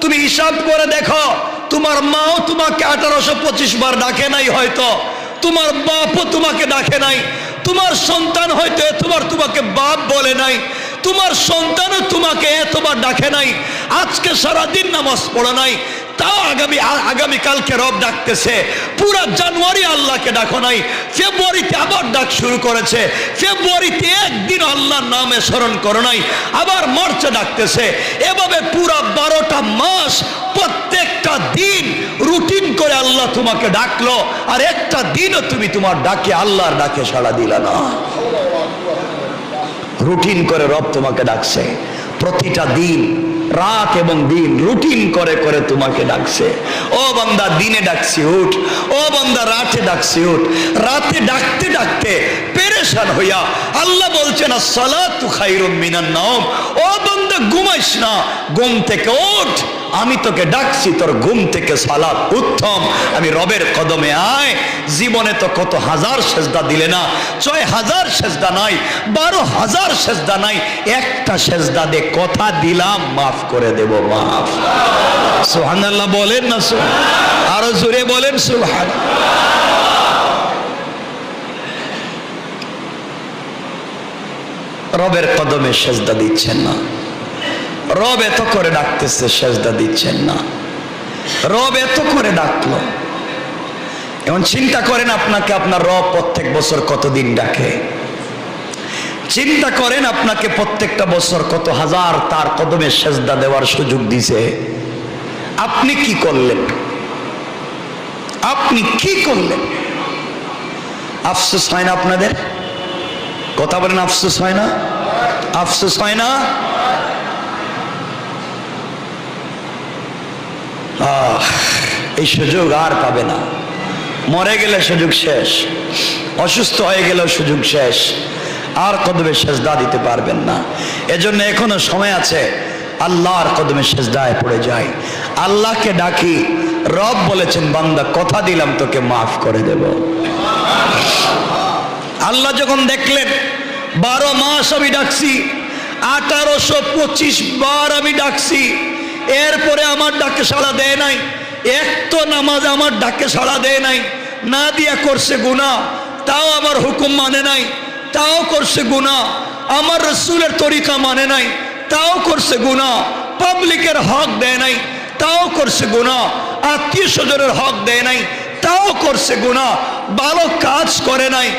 তুমি হিসাব করে দেখো, তোমার মাও তোমাকে 1825 বার ডাকে নাই, হয়তো তোমার বাপও তোমাকে ডাকে নাই, তোমার সন্তান হয়তো এতবার তোমাকে বাপ বলে নাই, তোমার সন্তানও তোমাকে এতবার ডাকে নাই, আজকে সারাদিন নামাজ পড়া নাই, তাও আগামীকালকে রব ডাকতেছে। পুরা জানুয়ারি আল্লাহকে ডাকো নাই, ফেব্রুয়ারিতে আবার ডাক শুরু করেছে, ফেব্রুয়ারিতে একদিন আল্লাহর নামে স্মরণ করো নাই, আবার মার্চে ডাকতেছে। এভাবে পুরা 12টা মাস প্রত্যেকটা দিন রুটিন করে আল্লাহ তোমাকে ডাকলো, আর একটা দিনও তুমি তোমার ডাকে আল্লাহর ডাকে সাড়া দিলা না। রুটিন করে রব তোমাকে ডাকছে, প্রতিটা দিন, রাত এবং দিন রুটিন করে করে তোমাকে ডাকছে। ও বান্দা, দিনে ডাকছি উঠ, ও বান্দা রাতে ডাকছি উঠ। রাতে ডাকতে ডাকতে পেরেশান হইয়া আল্লাহ বলছেন আস-সালাতু খায়রুম মিনান নাওম, ও বান্দা ঘুমাইস না, ঘুম থেকে ওঠ, আমি তোকে ডাকছি, তোর ঘুম থেকে সালাত উত্তম। আমি রবের কদমে আয়। জীবনে তো কত হাজার সেজদা দিলে না, 6000 সেজদা নাই, 12000 সেজদা নাই, একটা সেজদা দে, কথা দিলাম মাফ করে দেব, মাফ। সুবহানাল্লাহ বলেন না? আরো জোরে বলেন সুবহান। রবের কদমে সেজদা দিচ্ছেন না, রব এত করে ডাকতেছে, সেজদা দিচ্ছেন না। রব এত করে ডাকলো, এখন চিন্তা করেন আপনাকে আপনার রব প্রত্যেক বছর কতদিন ডাকে। চিন্তা করেন আপনাকে প্রত্যেকটা বছর কত হাজার তার কদমে সেজদা দেওয়ার সুযোগ দিছে। আপনি কি করলেন? আপনি কি করলেন? আফসোস হয় না আপনাদের? কথা বলেন, আফসোস হয় না? আফসোস হয় না? এই সুযোগ আর পাবে না। মরে গেলে সুযোগ শেষ, অসুস্থ হয়ে গেলেও সুযোগ শেষ, আর কদমে সেজদা দিতে পারবেন না। এজন্য এখনো সময় আছে, আল্লাহর কদমে সেজদায় পড়ে যায়, আল্লাহকে ডাকি। রব বলেছেন বান্দা কথা দিলাম তোকে মাফ করে দেব। আল্লাহ যখন দেখলেন 12 মাস আমি ডাকছি, 1825 বার আমি ডাকছি, এরপরে আমার ডাকে সাড়া দেয় নাই, একটা নামাজ আমার ডাকে সাড়া দেয় নাই, না দিয়া করছে গুনাহ, তাও আমার হুকুম মানে নাই, তাও করছে গুনাহ, আমার রাসূলের তরিকা মানে নাই, তাও করছে গুনাহ, পাবলিকের হক দেয় নাই, তাও করছে গুনাহ। আত্মীয় স্বজনের হক দেয় নাই, তাও করছে গুনাহ। ভালো কাজ করে নাই,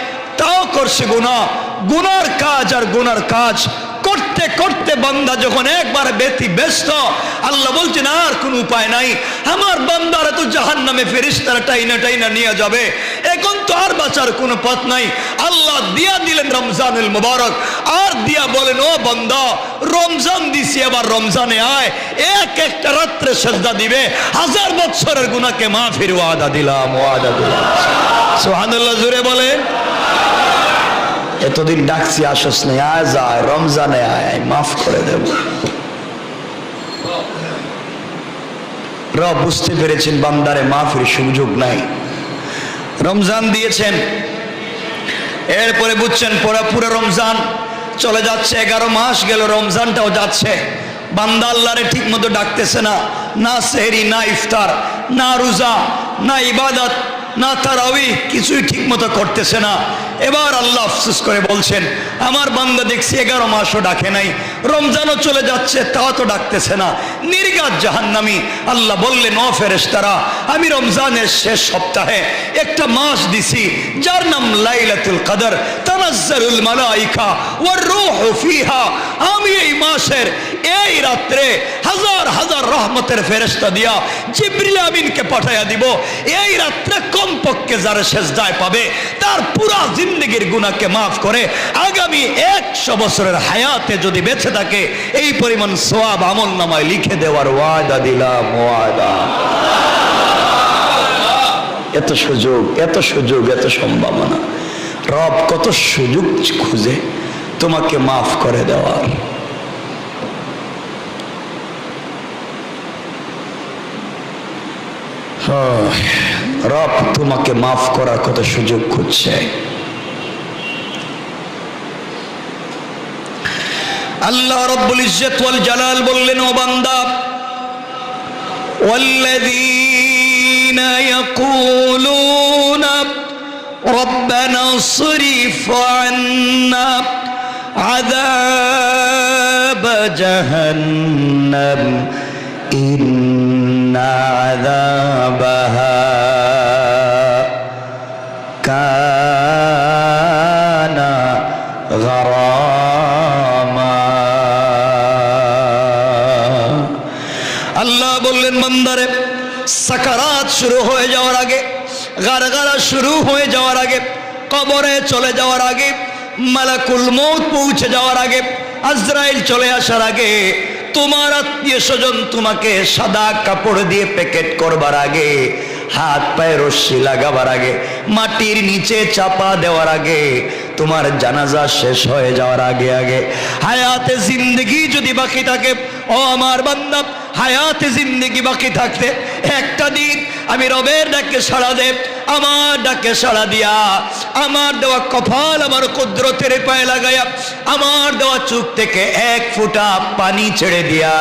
তাও করছে গুনাহ। গুনার কাজ আর গুনার কাজ করতে করতে বান্দা যখন একবার ব্যস্ত, আল্লাহ বলছেন আর কোন উপায় নাই, আমার বান্দারা তো জাহান্নামে ফেরেশতারা টাইনা টাইনা নিয়ে যাবে, এখন তো আর বাঁচার কোনো পথ নাই। আল্লাহ দিয়া দিলেন রমজানুল মুবারক, আর দিয়া বলেন ও বান্দা রমজান দিছি, আবার রমজানে আয়, এক একটা রাত্রে সেজদা দিবে, 1000 বছরের গুনাহকে মাফির ওয়াদা দিলাম, ওয়াদা দিলাম। সুবহানাল্লাহ, জোরে বলেন। এতদিন ডাকছি আসস নেই, আয় যায়, রমজানে আয়, মাফ করে দেব। রব বুঝতে পেরেছেন বান্দারে মাফের সুযোগ নাই, রমজান দিয়েছেন, এরপরে বুঝছেন পুরো রমজান চলে যাচ্ছে, 11 মাস গেল, রমজানটাও যাচ্ছে, বান্দা আল্লাহরে ঠিক মতো ডাকতেছে না, না সেহরি, না ইফতার, না রোজা, না ইবাদত, না তারাবি, কিছুই ঠিক মতো করতেছে না। এবার আল্লাহ আফসোস করে বলছেন আমার বান্দা দেখছি 11 মাসও ডাকে নাই, রমজানও চলে যাচ্ছে, তাও তো ডাকতেছে না, নির্ঘাত জাহান্নামী। আল্লাহ বললেন ও ফেরেশতারা, আমি রমজানের শেষ সপ্তাহে একটা মাস দিছি যার নাম লাইলাতুল কদর, তানাজ্জালুল মালাইকা ওয়ার রূহু ফিহা। আমি এই মাসের এই রাত্রে হাজার হাজার রহমতের ফেরেশতা দিয়া জিবরিল আমিনকে পাঠাইয়া দিব, এই রাত্রে কমপক্ষে যারা সেজদায় পাবে তার পুরা জিন্দেগির গুনাহকে মাফ করে আগামী 100 বছরের হায়াতে যদি বেঁচে থাকে এই পরিমাণ সওয়াব আমলনামায় লিখে দেওয়ার ওয়াদা দিলাম, ওয়াদা। এত সুযোগ, এত সুযোগ, এত সম্ভাবনা। রব কত সুযোগ খুঁজে তোমাকে মাফ করে দেওয়ার। রব তোমাকে মাফ করার কত সুযোগ খুঁজছে। আল্লাহ রব্বুল ইজ্জত ওয়াল জালাল বললেন ও বান্দা, ওয়াল্লাযীনা ইয়াকুলুনা রব্বানা ইসরিফ আন্না আযাব জাহান্নাম ইন্না আযাবাহা কানা গারামা। আল্লাহ বললেন বান্দারে, সাকারাত শুরু হয়ে যাওয়ার আগে, গারগারা শুরু হয়ে যাওয়ার আগে, কবরে চলে যাওয়ার আগে, মালাকুল মউত পৌঁছে যাওয়ার আগে, আজরাইল চলে আসার আগে, তোমার আত্মীয় স্বজন তোমাকে সাদা কাপড় দিয়ে প্যাকেট করবার আগে, হাত পায়ে রশ্মি লাগাবার আগে, মাটির নিচে চাপা দেওয়ার আগে, তোমার জানাজা শেষ হয়ে যাওয়ার আগে আগে, হায়াতে জিন্দেগি যদি বাকি থাকে, ও আমার বান্দা, হায়াতে জিন্দেগি বাকি থাকতে একটা দিন আমি রবের ডাকে সাড়া দে, আমার ডাকে সাড়া দিয়া, আমার দেওয়া কপাল আমার কুদরতের পায়ে লাগাইয়া, আমার দেওয়া চোখ থেকে 1 ফোঁটা পানি ছেড়ে দিয়া,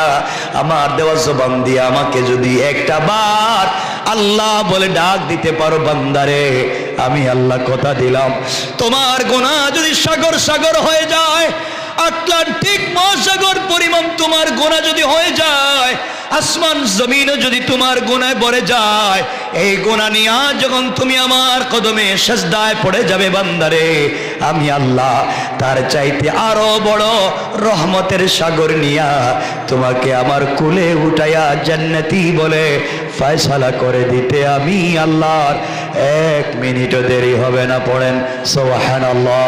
আমার দেওয়া জবান দিয়া আমাকে যদি একটা বার আল্লাহ বলে ডাক দিতে পারো, বান্দারে আমি আল্লাহ কথা দিলাম, তোমার গুনাহ যদি সাগর সাগর হয়ে যায়, আটলান্টিক মহাসাগর পরিমাণ তোমার গুনাহ যদি হয়ে যায়, আসমান জমিনও যদি তোমার গুনাহে ভরে যায়, এই গুনাহ নিয়ে যখন তুমি আমার কদমে সিজদায় পড়ে যাবে বান্দারে, আমি আল্লাহ তার চাইতে আরো বড় রহমতের সাগর নিয়া তোমাকে আমার কোলে উঠাইয়া জান্নাতি বলে ফয়সালা করে দিতে আমি আল্লাহর 1 মিনিটও দেরি হবে না। পড়েন সুবহানাল্লাহ।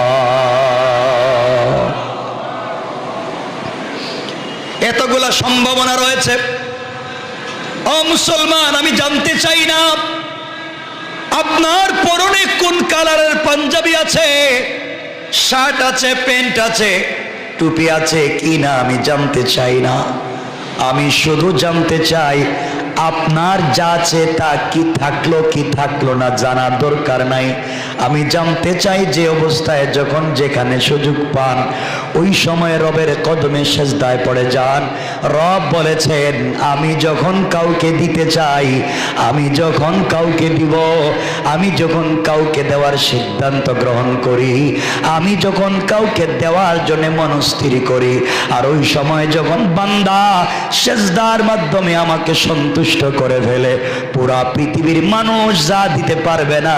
এতগুলা সম্ভাবনা রয়েছে। ও মুসলমান, আমি জানতে চাই না আপনার পরনে কোন কালারের পাঞ্জাবি আছে, শার্ট আছে, প্যান্ট আছে, টুপি আছে কি না, আমি জানতে চাই না। আমি শুধু জানতে চাই আপনার যা আছে তা কি থাকলো কি থাকলো না জানার দরকার নাই। আমি জানতে চাই যে অবস্থায় যখন যেখানে সুযোগ পান ওই সময় রবের কদমে সিজদায় পড়ে যান। রব বলেছেন আমি যখন কাউকে দিতে চাই, আমি যখন কাউকে দিব, আমি যখন কাউকে দেওয়ার সিদ্ধান্ত গ্রহণ করি, আমি যখন কাউকে দেওয়ার জন্য মনস্থির করি, আর ওই সময় যখন বান্দা সিজদার মাধ্যমে আমাকে সন্তুষ্ট সন্তুষ্ট করে ফেলে, পুরা পৃথিবীর মানুষ যা দিতে পারবে না,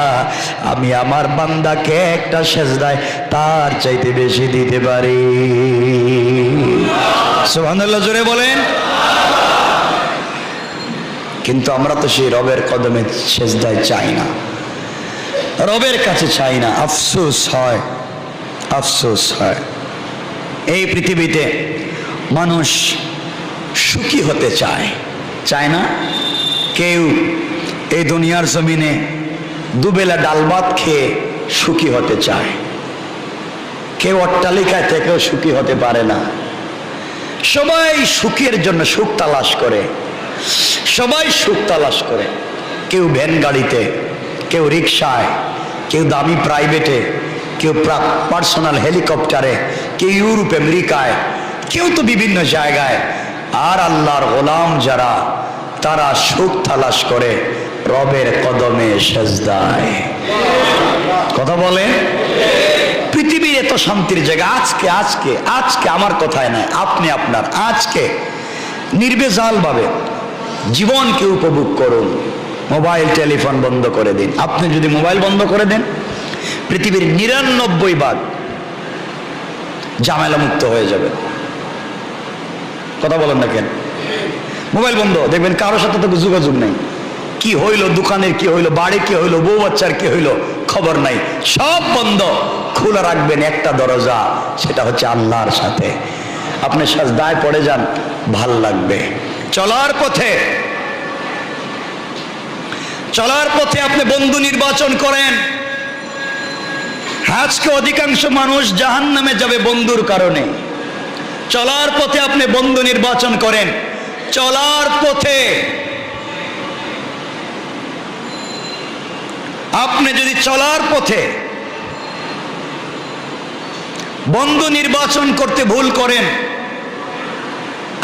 আমি আমার বান্দাকে একটা সেজদায় তার চাইতে বেশি দিতে পারি। সুবহানাল্লাহ, জোরে বলেন। কিন্তু আমরা তো সেই রবের কদমে সেজদায় চাই না, রবের কাছে চাই না। আফসোস হয়, আফসোস হয়। এই পৃথিবীতে মানুষ সুখী হতে চায়, চায় না? কেউ এই দুনিয়ার জমিনে দুবেলা ডাল ভাত খেয়ে সুখী হতে চায়, কেউ অট্টালিকায় থেকেও সুখী হতে পারে না। সবাই সুখের জন্য সুখ তালাশ করে, সবাই সুখ তালাশ করে। কেউ ভ্যান গাড়িতে, কেউ রিক্সায়, কেউ দামি প্রাইভেটে, কেউ পার্সোনাল হেলিকপ্টারে, কেউ ইউরোপ আমেরিকায়, কেউ তো বিভিন্ন জায়গায়। আর আল্লাহর গোলাম যারা, তারা সুখ তালাশ করে রবের কদমে সেজদায়। কথা বলে? পৃথিবীর এত শান্তির জায়গা আজকে আজকে আজকে আমার কথায় নয়, আপনি আপনার আজকে নির্বেজাল ভাবে জীবনকে উপভোগ করুন। মোবাইল টেলিফোন বন্ধ করে দিন। আপনি যদি মোবাইল বন্ধ করে দেন, পৃথিবীর 99 ঝামেলা মুক্ত হয়ে যাবে। কথা বলেন না কেন? মোবাইল বন্ধ, দেখবেন কারোর সাথে তো যোগাযোগ নেই। কি হইলো দোকানের, কি হইলো বাড়ি, কি হইলো বউ বাচ্চার, কি হইলো খবর নাই, সব বন্ধ। খোলা রাখবেন একটা দরজা, সেটা হচ্ছে আল্লাহর সাথে। আপনি সাজদায় পড়ে যান, ভাল লাগবে। চলার পথে আপনি বন্ধু নির্বাচন করেন। আজকে অধিকাংশ মানুষ জাহান্নামে যাবে বন্ধুর কারণে। চলার পথে আপনি বন্ধু নির্বাচন করেন। চলার পথে আপনি যদি চলার পথে বন্ধু নির্বাচন করতে ভুল করেন,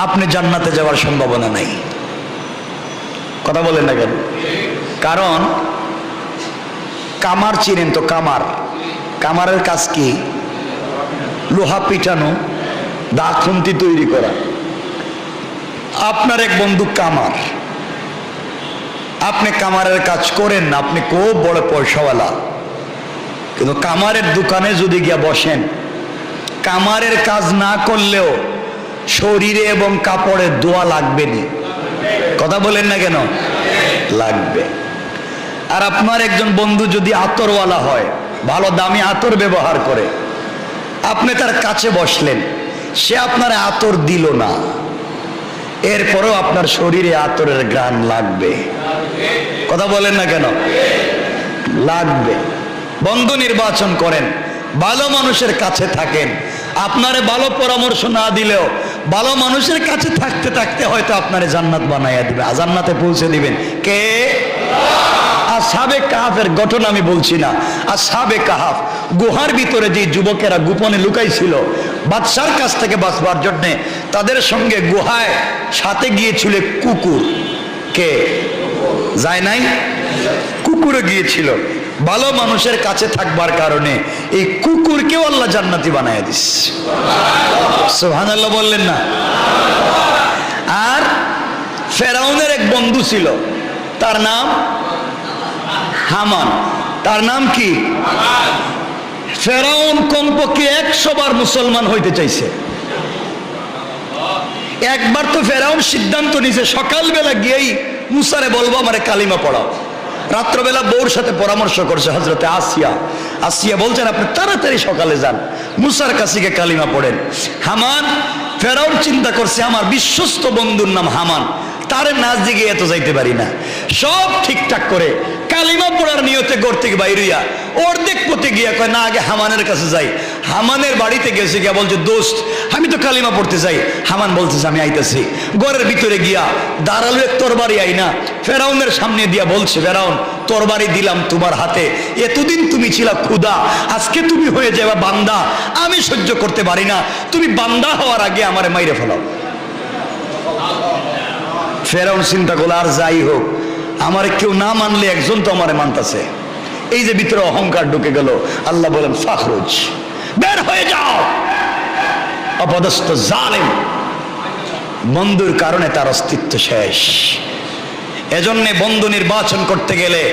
আপনি জান্নাতে যাওয়ার সম্ভাবনা নাই। কথা বলেন না কেন? কারণ কামার চিনেন তো? কামারের কাজ কি? লোহা পিটানো, দা খুন্তি তৈরি করা। আপনার এক বন্ধু কামার, আপনি কামারের কাজ করেন না, আপনি খুব বড় পয়সাওয়ালা, কিন্তু কামারের দোকানে যদি গিয়া বসেন, কামারের কাজ না করলেও শরীরে এবং কাপড়ে দোয়া লাগবে নি। কথা বলেন না কেন? লাগবে। আর আপনার একজন বন্ধু যদি আতরওয়ালা হয়, ভালো দামি আতর ব্যবহার করে, আপনি তার কাছে বসলেন, সে আপনার আতর দিল না, এরপরেও আপনার শরীরে আতরের ঘ্রাণ লাগবে। কথা বলেন না কেন? লাগবে। বন্ধু নির্বাচন করেন, ভালো মানুষের কাছে থাকেন। আপনারে ভালো পরামর্শ না দিলেও ভালো মানুষের কাছে থাকতে থাকতে হয়তো আপনারে জান্নাত বানাইয়া দিবে, জান্নাতে পৌঁছে দিবেন। কে? আসহাবে কাহাফের ঘটনা আমি বলছি না। আসহাবে কাহাফ, গুহার ভিতরে যে যুবকেরা গোপনে লুকাইছিল বাদশার কাছ থেকে বাঁচবার জন্য, তাদের সঙ্গে গুহায় সাথে গিয়েছিল কুকুর। কে যায় নাই? কুকুরও গিয়েছিল। ভালো মানুষের কাছে থাকবার কারণে এই কুকুরকেও আল্লাহ জান্নাতি বানায় দিস। সুবহানাল্লাহ বললেন না? আর ফেরাউনের এক বন্ধু ছিল, তার নাম হামান। তার নাম কি? ফেরাউন কমপক্ষে 100 বার মুসলমান হইতে চাইছে। একবার তো ফেরাউন সিদ্ধান্ত নিছে সকালবেলা গিয়েই মুসারে বলবো আমারে কালিমা পড়াও। রাত্রবেলা বউর সাথে পরামর্শ করছে হযরতে আসিয়া বলছেন আপনি তাড়াতাড়ি সকালে যান, মুসার কাছে গিয়ে কালিমা পড়েন। হামান, ফেরাউন চিন্তা করছে আমার বিশ্বস্ত বন্ধুর নাম হামান, তারে নাচ দিকে এত যাইতে পারি না। সব ঠিকঠাক করে কালিমা পড়ার নিয়তে ঘর থেকে বাইরিয়া অর্ধেক পথে গিয়া কয় না আগে হামানের কাছে যাই। হামানের বাড়িতে গেছে গিয়া বলছে দোস্ত আমি তো কালিমা পড়তে চাই। হামান বলতেছে আমি আইতেছি। ঘরের ভিতরে গিয়া দাঁড়ালো এক তরবারি আইনা ফেরাউনের সামনে দিয়া বলছে ফেরাউন তরবারি দিলাম তোমার হাতে, এতদিন তুমি ছিলা ক্ষুধা, আজকে তুমি হয়ে যাবে বান্দা, আমি সহ্য করতে পারি না, তুমি বান্দা হওয়ার আগে আমারে মাইরে ফেলাও। ফেরাউন চিন্তা করলো আর যাই হোক আমার কেউ না মানলে একজন তো আমারে মানতেছে। এই যে ভিতরে অহংকার ঢুকে গেল, আল্লাহ বলেন ফাখরুজ, বের হয়ে যাও। অপদস্থ জালেম, বন্ধুর কারণে তার অস্তিত্ব শেষ। এজন্য বন্ধু নির্বাচন করতে গেলে,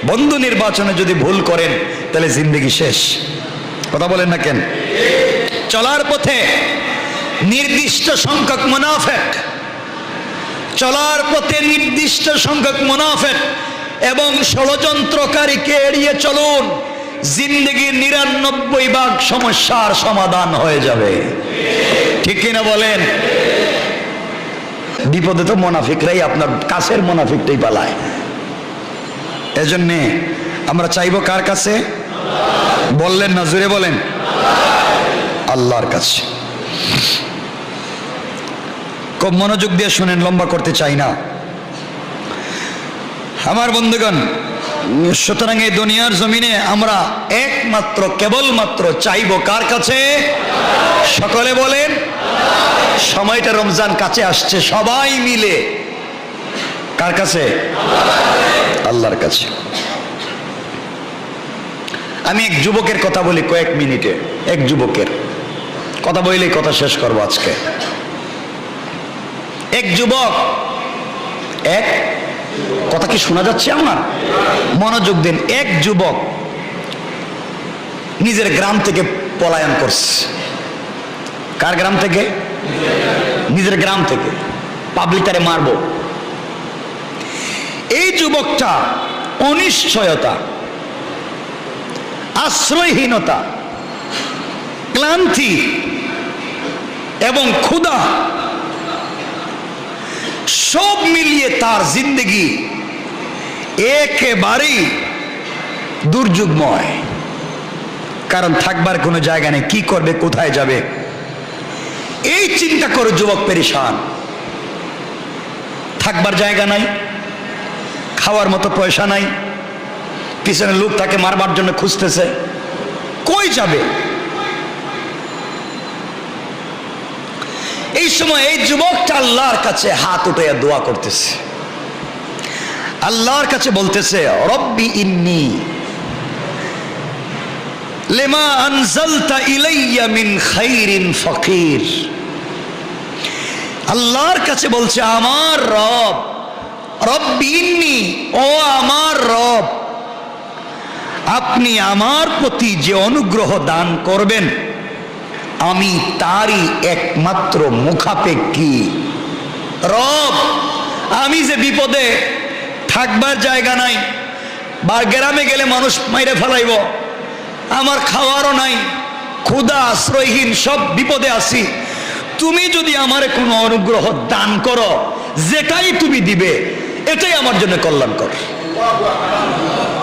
বন্ধু নির্বাচনে যদি ভুল করেন তাহলে জিন্দেগি শেষ। কথা বলেন না কেন? চলার পথে নির্দিষ্ট সংখ্যক মুনাফিক, চলার পথে নির্দিষ্ট সংখ্যক মুনাফিক এবং ষড়যন্ত্রকারীকে এড়িয়ে চলুন, জিন্দেগির ৯৯ সমস্যার সমাধান হয়ে যাবে। ঠিক কিনা বলেন? বিপদে তো মুনাফিকরাই, আপনার কাছের মুনাফিকটাই পালায়। এজন্যে আমরা চাইবো কার কাছে? বললেন না, জোরে বলেন, আল্লাহর কাছে। খুব মনোযোগ দিয়ে শুনেন, লম্বা করতে চাই না আমার বন্ধুগণ। সুতরাং এই দুনিয়ার জমিনে আমরা একমাত্র কেবলমাত্র চাইবো কার কাছে? সকলে বলেন। সময়টা রমজান কাছে আসছে, সবাই মিলে কার কাছে? আল্লাহর কাছে। আমি এক যুবকের কথা বলি কয়েক মিনিটে। এক যুবকের কথা বললেই কথা শেষ করবো আজকে। এক যুবক, এক কথা কি শোনা যাচ্ছে আমার? মনোযোগ দিন। এক যুবক নিজের গ্রাম থেকে পলায়ন করছে। কার গ্রাম থেকে? নিজের গ্রাম থেকে। পাবলিক তারে মারবো। এই যুবকটা অনিশ্চয়তা, আশ্রয়হীনতা, ক্লান্তি এবং ক্ষুধা সব মিলিয়ে তার জিন্দেগি একেবারেই দুর্যোগময়। কারণ থাকবার কোনো জায়গা নেই, কি করবে, কোথায় যাবে, এই চিন্তা করে যুবক পেরেশান। থাকবার জায়গা নাই, খাওয়ার মতো পয়সা নাই, পিছনে লোক তাকে মারবার জন্য খুঁজতেছে, কই যাবে? এই সময় এই যুবকটা আল্লাহর কাছে হাত উঠাইয়া দোয়া করতেছে, আল্লাহর কাছে বলতেছে, রব্বি ইন্নী লিমা আনজালতা ইলাইয়া মিন খাইরিন ফাকির। আল্লাহর কাছে বলছে, আমার রব, রব্বি ইন্নী, ও আমার রব, আপনি আমার প্রতি যে অনুগ্রহ দান করবেন আমি তারই একমাত্র মুখাপেক্ষী। রব, আমি যে বিপদে, থাকবার জায়গা নাই, বা গ্রামে গেলে মানুষ মাইরে ফেলাইব, আমার খাওয়ারও নাই, ক্ষুধা, আশ্রয়হীন, সব বিপদে আছি। তুমি যদি আমারে কোনো অনুগ্রহ দান করো, যেটাই তুমি দিবে এটাই আমার জন্য কল্যাণকর।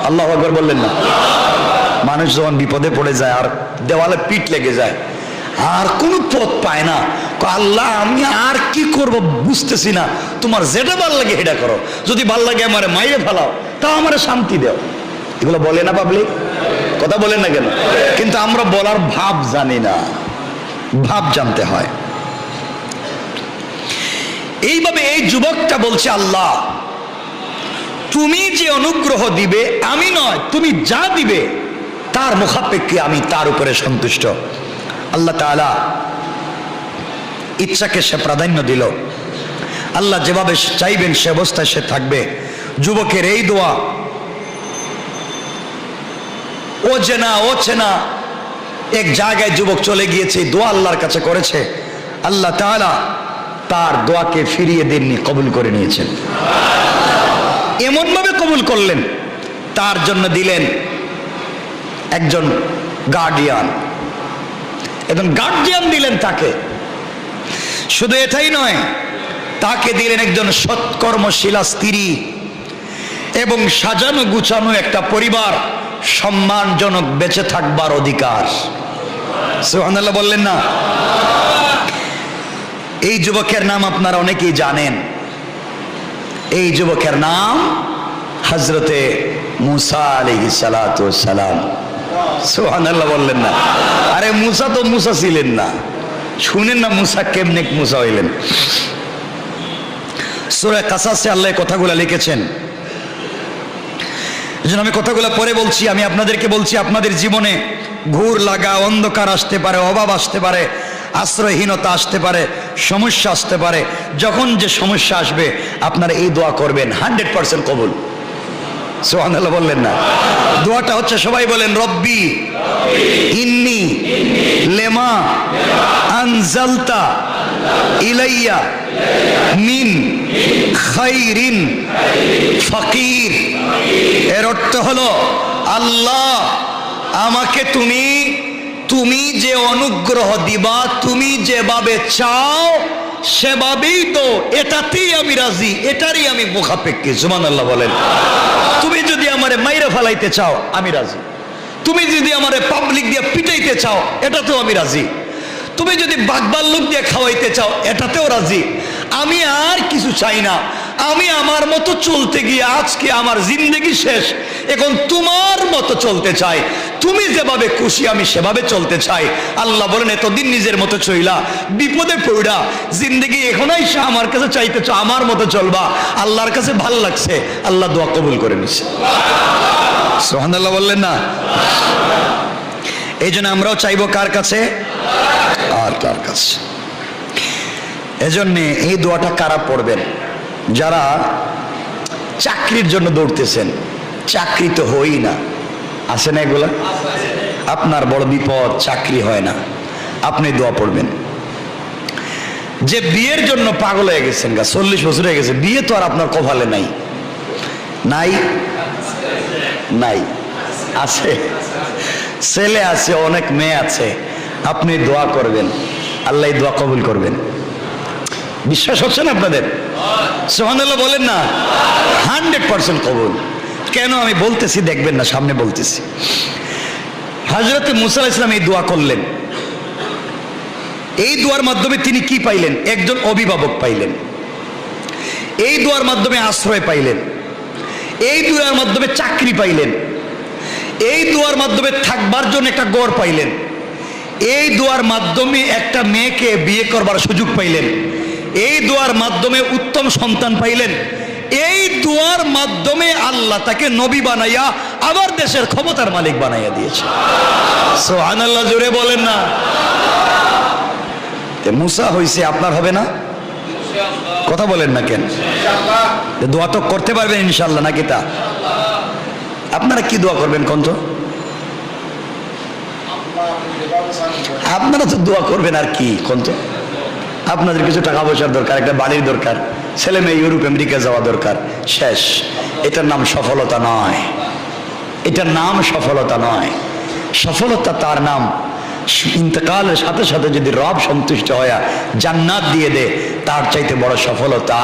আল্লাহু আকবার বললেন না? মানুষ যখন বিপদে পড়ে যায় আর দেওয়ালে পিঠ লেগে যায়, আর কোনো পথ পায় না, আল্লাহ আমি আর কি করব বুঝতেছি না, তোমার যেটা ভাল লাগে সেটা করো, যদি ভাল লাগে আমারে মাইরে ফেলাও, তাও আমারে শান্তি দাও। এগুলো বলে না পাবলিক? কথা বলেন না কেন? কিন্তু আমরা বলার ভাব জানি না, ভাব জানতে হয়। এইভাবে এই যুবকটা বলছে, আল্লাহ তুমি যে অনুগ্রহ দিবে, আমি নয়, তুমি যা দিবে তার মুখাপেক্ষী আমি তার উপরে সন্তুষ্ট। আল্লাহ তাআলা ইচ্ছাকে সে প্রাধান্য দিল। আল্লাহ যেভাবে চাইবেন সে অবস্থায় সে থাকবে। যুবকের এই দোয়া, ও চেনা এক জায়গায় যুবক চলে গিয়েছে, দোয়া আল্লাহর কাছে করেছে, আল্লাহ তাআলা তার দোয়াকে ফিরিয়ে দেননি, কবুল করে নিয়েছেন। এমন ভাবে কবুল করলেন, তার জন্য দিলেন একজন গার্ডিয়ান, একজন গার্ডিয়ান দিলেন তাকে। শুধু এটাই নয়, তাকে দিলেন একজন সৎকর্মশীলা স্ত্রী এবং সাজানো গুছানো একটা পরিবার, সম্মানজনক বেঁচে থাকবার অধিকার। সুবহানাল্লাহ বললেন না? এই যুবকের নাম আপনারা অনেকেই জানেন। এই যুবকের নাম হযরতে মুসা আলাইহিস সালাতু ওয়াস সালাম। সুবহানাল্লাহ বললেন না? আরে মুসা তো মুসা ছিলেন না, শুনেন না মুসা কেমনে মুসা হইলেন। সূরা কাসাসে আল্লাহ কথাগুলো লিখেছেন, যেন আমি কথাগুলো পরে বলছি। আমি আপনাদেরকে বলছি, আপনাদের জীবনে ঘুর লাগা, অন্ধকার আসতে পারে, অভাব আসতে পারে, আশ্রয়হীনতা আসতে পারে, সমস্যা আসতে পারে। যখন যে সমস্যা আসবে আপনারা এই দোয়া করবেন, 100% কবুল। সুবহানাল্লাহ বললেন না? দোয়াটা হচ্ছে, সবাই বলেন, রব্বি ইন্নি লেমা আনজালতা ইলাইয়া মিন খাইরিন ফাকির। এর অর্থ হলো, আল্লাহ আমাকে তুমি যে অনুগ্রহ দিবা, তুমি যেভাবে চাও সেভাবেই তো, এটাতেই আমি রাজি, এটারই আমি মুখাপেক্ষী। সুবহানাল্লাহ বলেন। তুমি যদি আমারে মাইরা ফেলাইতে চাও আমি রাজি, তুমি যদি আমারে পাবলিক দিয়ে পিটাইতে চাও এটাতেও আমি রাজি, তুমি যদি বাগবাল্লুক দিয়ে খাওয়াইতে চাও এটাতেও রাজি। আমি আর কিছু চাই না। আমি আমার মতো চলতে গিয়ে আজকে আমার জিন্দেগি শেষ, এখন তোমার মতো চলতে চাই, তুমি যেভাবে খুশি আমি সেভাবে চলতে চাই। আল্লাহ বলেন, এতদিন নিজের মতো চইলা বিপদে পড়া জিন্দেগি এখন আইসা আমার কাছে চাইতে চাও আমার মতো চলবা, আল্লাহর কাছে ভাল লাগছে, আল্লাহ দোয়া কবুল করে নিছে। সুবহানাল্লাহ বললেন না? এই জন্য আমরাও চাইবো কার কাছে? আর কার কাছে? এজন্য এই দোয়াটা কারা পড়বেন? যারা চাকরির জন্য দৌড়তেছেন, চাকরি তো হই না, আছে না এগুলা? আপনার বড় বিপদ, চাকরি হয় না, আপনি দোয়া পড়বেন। যে বিয়ের জন্য পাগল হয়ে গেছেন, 40 বছর হয়ে গেছে, বিয়ে তো আর আপনার কপালে নাই, নাই নাই, আছে, ছেলে আছে, অনেক মেয়ে আছে, আপনি দোয়া করবেন, আল্লাহ দোয়া কবুল করবেন। বিশ্বাস হচ্ছে না আপনাদের? সুবহানাল্লাহ বলেন না? 100% কবুল। কেন আমি বলতেছি দেখবেন না, সামনে বলতেছি। হযরত মুসা আলাইহিস সালাম এই দোয়া করলেন। এই দোয়ার মাধ্যমে তিনি কি পাইলেন? একজন অভিভাবক পাইলেন, এই দোয়ার মাধ্যমে আশ্রয় পাইলেন, এই দোয়ার মাধ্যমে চাকরি পাইলেন, এই দোয়ার মাধ্যমে থাকবার জন্য একটা ঘর পাইলেন, এই দোয়ার মাধ্যমে একটা মেয়েকে বিয়ে করবার সুযোগ পাইলেন, এই দোয়ার মাধ্যমে উত্তম সন্তান পাইলেন, এই দোয়ার মাধ্যমে আল্লাহ তাকে নবী বানাইয়া আবার দেশের ক্ষমতার মালিক বানাইয়া দিয়েছে। সুবহানাল্লাহ জোরে বলেন না? মুসা হইছে, আপনার হবে না? কথা বলেন না কেন? দোয়া তো করতে পারবেন ইনশাআল্লাহ নাকি? তা আপনারা কি দোয়া করবেন কোন তো? আপনারা তো দোয়া করবেন আর কি কোন তো? আপনাদের কিছু টাকা পয়সার দরকার, একটা বাড়ির দরকার, ছেলে মেয়ে ইউরোপ আমেরিকা যাওয়া দরকার, শেষ। এটার নাম সফলতা নয়, এটার নাম সফলতা নয়। সফলতা তার নাম ইন্তেকালের সাথে সাথে যদি রব সন্তুষ্ট হয়ে জান্নাত দিয়ে দে, তার চাইতে বড় সফলতা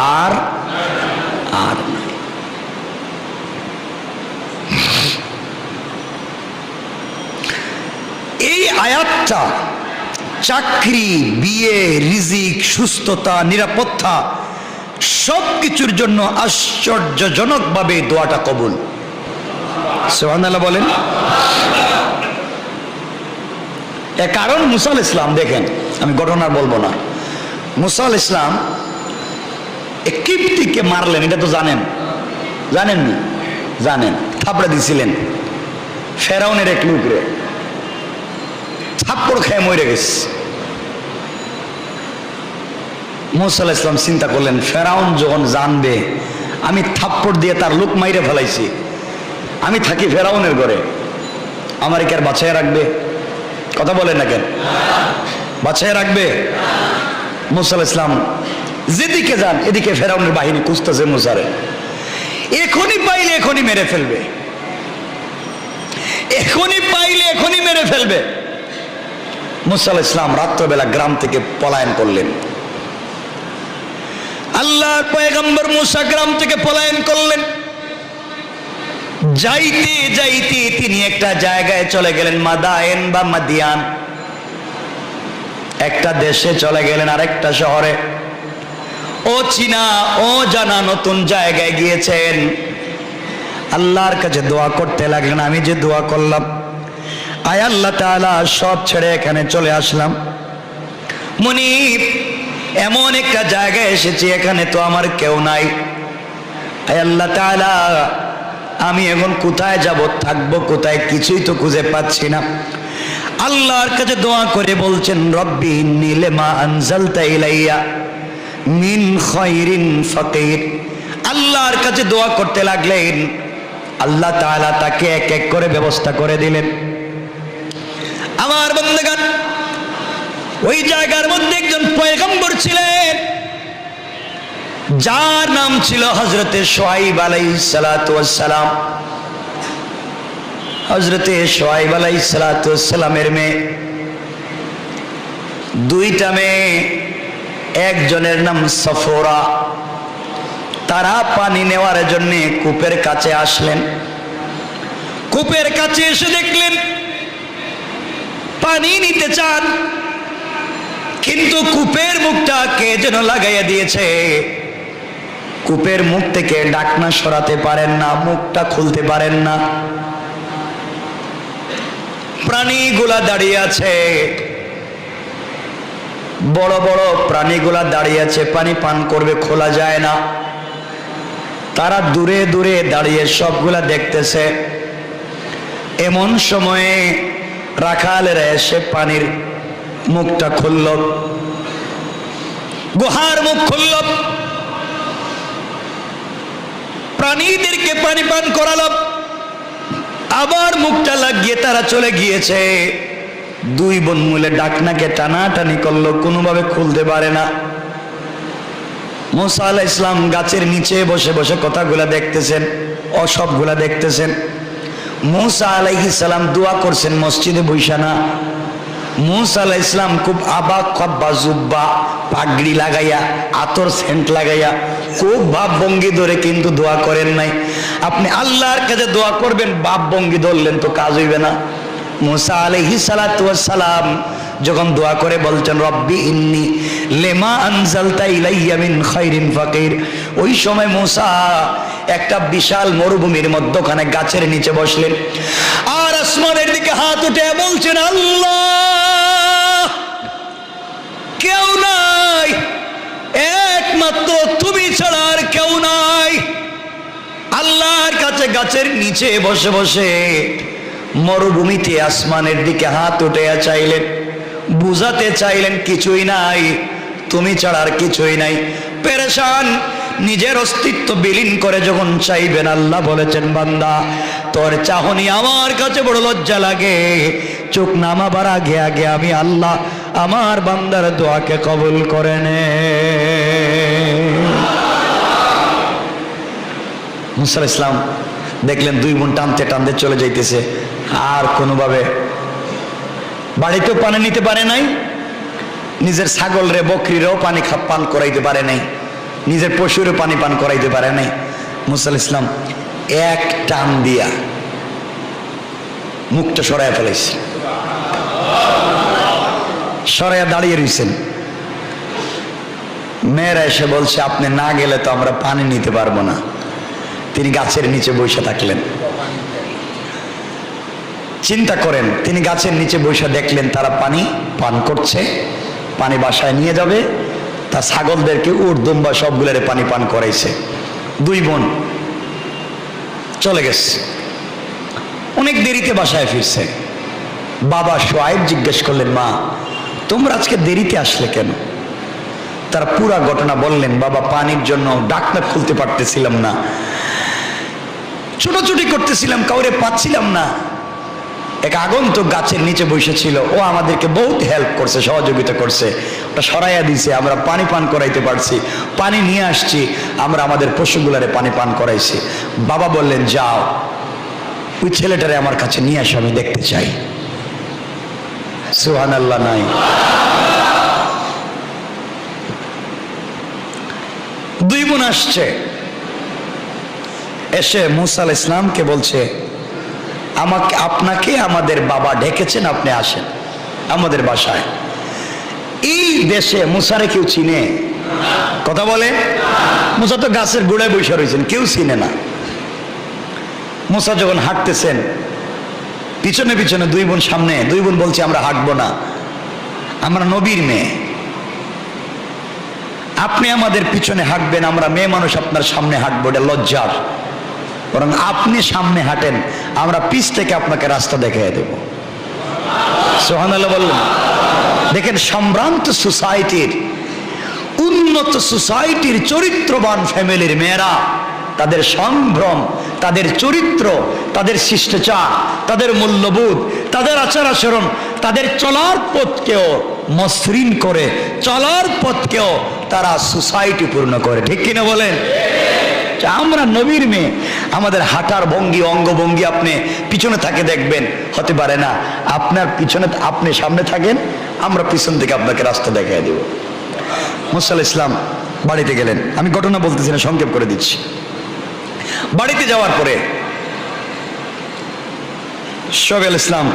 আর নাই। এই আয়াতটা চাকরি, বিয়ে, রিজিক, সুস্থতা, নিরাপত্তা সবকিছুর জন্য আশ্চর্যজনকভাবে দোয়াটা কবুল। সুবহানাল্লাহ বলেন। এর কারণ মুসা আলাইহিস সালাম, দেখেন আমি ঘটনা বলবো না, মুসা আলাইহিস সালাম কিপ্তিকে মারলেন, এটা তো জানেন, জানেননি? জানেন, থাপড়া দিছিলেন ফেরাউনের এক লোকরে, থাপ্পড় খেয়ে মরে গেছে। মুসা আলাইহিস সালাম চিন্তা করলেন, ফেরাউন যখন জানবে আমি থাপ্পড় দিয়ে তার লোক মাইরে ফেলাইছি, আমি থাকি ফেরাউনের ঘরে, আমার কি আর বাঁচাইয়া রাখবে? কথা বলেন না কেন? বাঁচাইয়া রাখবে? মুসা আলাইহিস সালাম যেদিকে যান এদিকে ফেরাউনের বাহিনী খুঁজতেছে মুসারে, এখনই পাইলে এখনই মেরে ফেলবে, এখনই পাইলে এখনই মেরে ফেলবে। মুসা আলাইহিস সালাম রাত্রবেলা গ্রাম থেকে পলায়ন করলেন। আল্লাহর পয়গম্বর মুসা গ্রাম থেকে পলায়ন করলেন। যাইতে যাইতে তিনি একটা জায়গায় চলে গেলেন, মাদায়েন বা মাদিয়ান, একটা দেশে চলে গেলেন, আরেকটা শহরে, ও চিনা ও জানা নতুন জায়গায় গিয়েছেন। আল্লাহর কাছে দোয়া করতে লাগলেন, আমি যে দোয়া করলাম, আয় আল্লাহ তাআলা সব ছেড়ে এখানে চলে আসলাম, মুনিব এমন একটা জায়গায় এসেছি এখানে তো আমার কেউ নাই, আয় আল্লাহ তাআলা আমি এখন কোথায় যাব, থাকবো কোথায়, কিছুই তো খুঁজে পাচ্ছি না। আল্লাহর কাছে দোয়া করে বলছেন রব্বি ইন্নী লিমা আনজালতা ইলাইয়া মিন খায়রিন ফাকির। আল্লাহর কাছে দোয়া করতে লাগলেন, আল্লাহ তাআলা তাকে এক এক করে ব্যবস্থা করে দিলেন। আমার বন্দেগান, ওই জায়গার মধ্যে একজন পয়গম্বর ছিলেন যার নাম ছিল হযরতে শুআয়ব আলাইহিস সালাতু ওয়াস সালাম। হযরতে শুআয়ব আলাইহিস সালাতু ওয়াস সালামের মেয়ে, দুইটা মেয়ে, একজনের নাম সফরা। তারা পানি নেওয়ার জন্য কূপের কাছে আসলেন। কূপের কাছে এসে দেখলেন পানি নিতে চান, কিন্তু কূপের মুখটা কে যেন লাগাইয়া দিয়েছে। কূপের মুখ থেকে ঢাকনা সরাতে পারেন না, মুখটা খুলতে পারেন না। প্রাণীগুলা দাঁড়িয়ে আছে, বড় বড় প্রাণীগুলা দাঁড়িয়ে আছে, পানি পান করবে, খোলা যায় না। তারা দূরে দূরে দাঁড়িয়ে সবগুলা দেখতেছে। এমন সময়ে রাখালেরা এসে পানির মুখটা খুলল, গুহার মুখ খুলল, প্রাণীদেরকে পানি পান করালো। আবার মুখটা লাগিয়ে তারা চলে গিয়েছে। দুই বোন মিলে ঢাকনাকে টানাটানি করলো, কোনোভাবে খুলতে পারে না। মুসা আলাইহিস সালাম গাছের নিচে বসে বসে কথাগুলা দেখতেছেন, সবগুলা দেখতেছেন। মুসা আলাইহিস সালাম দোয়া করছেন মসজিদে বইসা না। মুসা আলাইহিস সালাম খুব আবাক খব্বা জুব্বা পাগড়ি লাগাইয়া, আতর সেন্ট লাগাইয়া, খুব ভাব ভঙ্গি ধরে কিন্তু দোয়া করেন নাই। আপনি আল্লাহর কাছে দোয়া করবেন, ভাব ভঙ্গি ধরলেন তো কাজ হইবে না। মুসা আলাইহিস সালাতু ওয়াস সালাম যখন দোয়া করে বলছেন রব্বি ইন্নী লিমা আনজালতা ইলাইয়া মিন খায়রিন ফাকির, ওই সময় মুসা একটা বিশাল মরুভূমির মধ্যখানে গাছের নিচে বসলেন আর আসমানের দিকে হাত উঠে বলছেন আল্লাহ, কেউ নাই, একমাত্র তুমি ছাড়া আর কেউ নাই। আল্লাহর কাছে গাছের নিচে বসে বসে মরুভূমিতে আসমানের দিকে হাত উঠে চাইলেন, বুঝাতে চাইলেন কিছুই নাই, তুমি ছাড়া আর কিছুই নাই। পেরেশান, নিজের অস্তিত্ব বিলীন করে যখন চাইবেন, আল্লাহ বলেছেন বান্দা তোর চাহনি আমার কাছে বড় লজ্জা লাগে, চোখ নামাবার আগে আগে আমি আল্লাহ আমার বান্দার দোয়াকে কবুল করে নে। মুসা আলাইহিস সালাম দেখলেন দুই বোন টানতে টানতে চলে যাইতেছে, আর কোনোভাবে বাড়িতেও পানি নিতে পারে নাই, নিজের ছাগল রে বকরিরেও পানি পান করাইতে পারে নাই, নিজের পশুরও পানি পান করাইতে পারে নাই। মুসা আলাইহিস সালাম এক টান দিয়া মুখটা সরাইয়া ফেলাইছে, সরাইয়া দাঁড়িয়ে রইছেন। মেয়েরা এসে বলছে আপনি না গেলে তো আমরা পানি নিতে পারবো না। তিনি গাছের নিচে বসে থাকলেন। চিন্তা করেন, তিনি গাছের নিচে বসে দেখলেন তারা পানি পান করছে, পানি বাসায় নিয়ে যাবে, তা ছাগলদেরকে উট দুম্বা সবগুলোরে পানি পান করাইছে। দুই বোন চলে গেছে, অনেক দেরিতে বাসায় ফিরছে। বাবা শুআয়ব জিজ্ঞেস করলেন মা তোমরা আজকে দেরিতে আসলে কেন? তারা পুরা ঘটনা বললেন। বাবা পানির জন্য ঢাকনা খুলতে পারতেছিলাম না, ছোটাছুটি করতেছিলাম, কাউরে পাচ্ছিলাম না। এক আগন্তুক গাছের নিচে বসেছিল, ও আমাদেরকে বহুত হেল্প করছে, সহযোগিতা করছে, ওটা সরাইয়া দিছে, আমরা পানি পান করাইতে পারছি, পানি নিয়ে আসছি, আমরা আমাদের পশুগুলারে পানি পান করাইছি। বাবা বললেন যাও ওই ছেলেটারে আমার কাছে নিয়ে আসো, আমি দেখতে চাই। সুবহানাল্লাহ নাই? দুই বোন আসছে, এসে মুসা আলাইহিস সালামকে বলছে আমাকে আপনাকে আমাদের বাবা ডেকেছেন, আপনি আসেন আমাদের বাসায়। এই দেশে মুসারে কেউ চিনে? কথা বলে। মুসা তো গাছের গোড়ায় বসে রয়েছেন, কেউ চিনে না। মুসা যখন হাঁটতেছেন, পিছনে পিছনে দুই বোন সামনে, দুই বোন বলছে আমরা হাঁটবো না, আমরা নবীর মেয়ে, আপনি আমাদের পিছনে হাঁটবেন, আমরা মেয়ে মানুষ আপনার সামনে হাঁটবো, এটা লজ্জার, বরং আপনি সামনে হাঁটেন, আমরা পিছ থেকে আপনাকে রাস্তা দেখিয়ে দেব। সুবহানাল্লাহ বললেন। দেখেন, সম্ভ্রান্ত সোসাইটির, উন্নত সোসাইটির চরিত্রবান ফ্যামিলির মেয়েরা তাদের সম্ভ্রম, তাদের চরিত্র, তাদের শিষ্টাচার, তাদের মূল্যবোধ, তাদের আচার আচরণ, তাদের চলার পথকেও মসৃণ করে, চলার পথকেও তারা সোসাইটি পূর্ণ করে। ঠিক কিনা বলেন? আমরা নবীর মেয়ে, আমাদের হাঁটার ভঙ্গি, অঙ্গভঙ্গি আপনি পিছনে থাকে দেখবেন, হতে পারে না আপনার পিছনে, আপনি সামনে থাকেন, আমরা পিছন থেকে আপনাকে রাস্তা দেখিয়ে দেব। মুসা আলাইহিস সালাম বাড়িতে গেলেন। আমি ঘটনা বলতেছি না, সংক্ষেপ করে দিচ্ছি। বাড়িতে যাওয়ার পরে শোয়েব আলাইহিস সালাম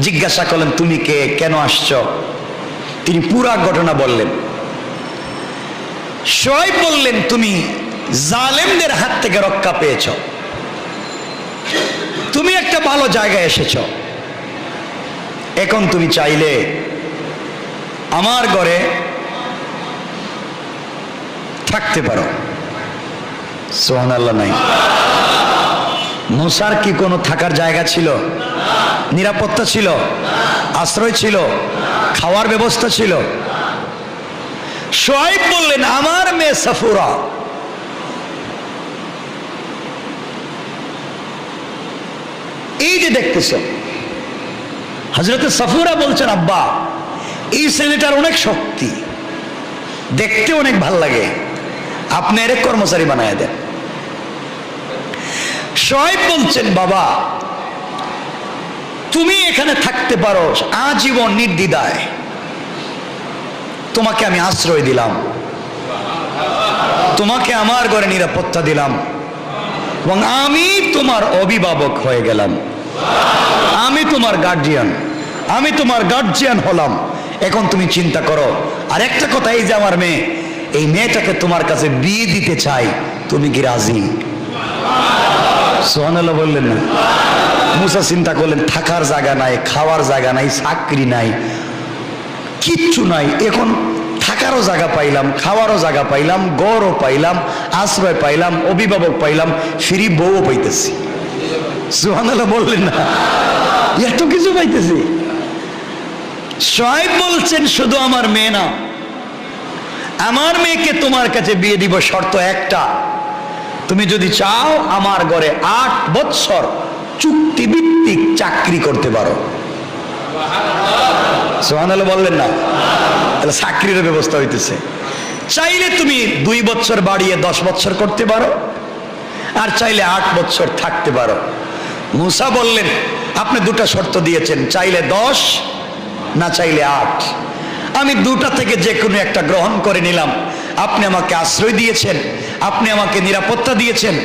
জিজ্ঞাসা করলেন, তুমি কে, কেন আসছ? তিনি পুরা ঘটনা বললেন। শোয়েব বললেন, তুমি জালেমদের হাত থেকে রক্ষা পেয়েছ, তুমি একটা ভালো জায়গায় এসেছ, এখন তুমি চাইলে আমার ঘরে থাকতে পারো। সুবহানাল্লাহ নাই। মুসার কি কোনো থাকার জায়গা ছিল? নিরাপত্তা ছিল? আশ্রয় ছিল? খাওয়ার ব্যবস্থা ছিল? শোয়েব বললেন, আমার মেয়ে সাফুরা এই যে দেখতেছ, হযরত সাফুরা বলছেন, আব্বা এই ছেলেটার অনেক শক্তি, দেখতে অনেক ভাল লাগে, আপনি এর কর্মচারী বানায় দেন। শোয়েব বলছেন, বাবা তুমি এখানে থাকতে পারো আজীবন নির্দ্বিধায়, তোমাকে আমি আশ্রয় দিলাম, তোমাকে আমার ঘরে নিরাপত্তা দিলাম, এবং আমি তোমার অভিভাবক হয়ে গেলাম, আমি তোমার গার্জিয়ান, আমি তোমার গার্জিয়ান হলাম। এখন তুমি চিন্তা করো। আর একটা কথা, এই যে আমার মেয়ে, এই মেয়েটাকে তোমার কাছে বিয়ে দিতে চাই, তুমি কি রাজি? সুবহানাল্লাহ বললেন না? মুসা চিন্তা করলেন, থাকার জায়গা নাই, খাওয়ার জায়গা নাই, চাকরি নাই, কিচ্ছু নাই, এখন থাকারও জায়গা পাইলাম, খাওয়ারও জায়গা পাইলাম, গড়ও পাইলাম, আশ্রয় পাইলাম, অভিভাবক পাইলাম, ফ্রি বউও পাইতেছি। সুবহানাল্লাহ বললেন না? এত কিছু পাইতেছি। শোয়েব বলছেন, শুধু আমার মেয়ে না, আমার মেয়েকে তোমার কাছে বিয়ে দিব, শর্ত একটা, তুমি যদি চাও আমার ঘরে 8 বছর চুক্তিভিত্তিক চাকরি করতে পারো। সুবহানাল্লাহ বললেন না? তাহলে চাকরির ব্যবস্থা হইতেছে। চাইলে তুমি 2 বছর বাড়িয়ে 10 বছর করতে পারো, আর চাইলে 8 বছর থাকতে পারো। মুসা বললেন, আপনি দুটা শর্ত দিয়েছেন, চাইলে 10, না চাইলে 8, আমি দুটা থেকে যে কোনো একটা গ্রহণ করে নিলাম। আপনি আমাকে আশ্রয় দিয়েছেন, আপনি আমাকে নিরাপত্তা দিয়েছেন,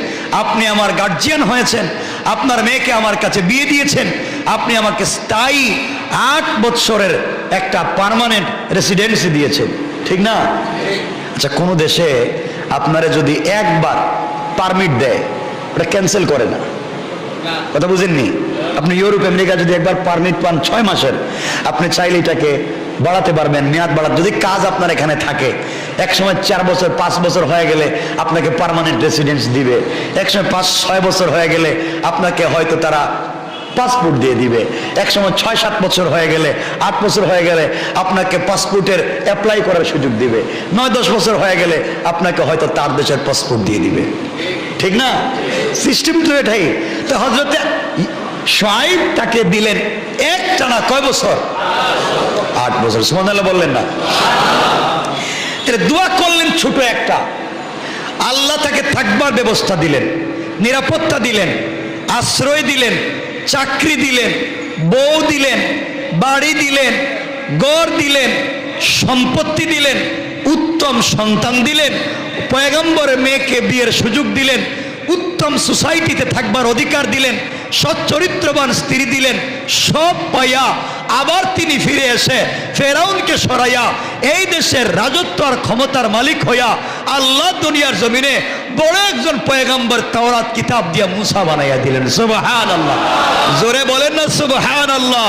আপনি আমার গার্জিয়ান হয়েছেন, আপনার মেয়েকে আমার কাছে বিয়ে দিয়েছেন, আপনি আমাকে স্থায়ী 8 বছরের একটা পার্মানেন্ট রেসিডেন্সি দিয়েছেন, ঠিক না? আচ্ছা, কোনো দেশে আপনারা যদি একবার পারমিট দেয়, ওটা ক্যান্সেল করে না, কথা বুঝেননি? আপনি ইউরোপ আমেরিকা যদি একবার পারমিট পান 6 মাসের, আপনি চাইলে এটাকে বাড়াতে পারবেন, মেয়াদ বাড়াতে, যদি কাজ আপনার এখানে থাকে। একসময় 4 বছর 5 বছর হয়ে গেলে আপনাকে পার্মানেন্ট রেসিডেন্স দিবে, একসময় 5-6 বছর হয়ে গেলে আপনাকে হয়তো তারা পাসপোর্ট দিয়ে দিবে, একসময় 6-7 বছর হয়ে গেলে, 8 বছর হয়ে গেলে আপনাকে পাসপোর্টের অ্যাপ্লাই করার সুযোগ দিবে, 9-10 বছর হয়ে গেলে আপনাকে হয়তো তার দেশের পাসপোর্ট দিয়ে দিবে, ঠিক না? সিস্টেম তো এটাই। তো হযরতে শোয়েব তাকে দিলেন একটানা কয় বছর? 8 বছর। সুবহানাল্লাহ বললেন না? তাহলে দোয়া করলেন ছোট একটা, আল্লাহ তাকে থাকবার ব্যবস্থা দিলেন, নিরাপত্তা দিলেন, আশ্রয় দিলেন, চাকরি দিলেন, বউ দিলেন, বাড়ি দিলেন, ঘর দিলেন, সম্পত্তি দিলেন, উত্তম সন্তান দিলেন, পয়গম্বরের মেয়েকে বিয়ের সুযোগ দিলেন, উত্তম সোসাইটিতে থাকবার অধিকার দিলেন, সচ্চরিত্রবান স্ত্রী দিলেন। সব পাইয়া আবার তিনি ফিরে এসে ফেরাউনকে সরাইয়া এই দেশের রাজত্ব আর ক্ষমতার মালিক হইয়া আল্লাহ দুনিয়ার জমিনে বড় একজন পয়গম্বর তাওরাত কিতাব দিয়া মুসা বানাইয়া দিলেন। সুবহানাল্লাহ, জোরে বলেন না সুবহানাল্লাহ।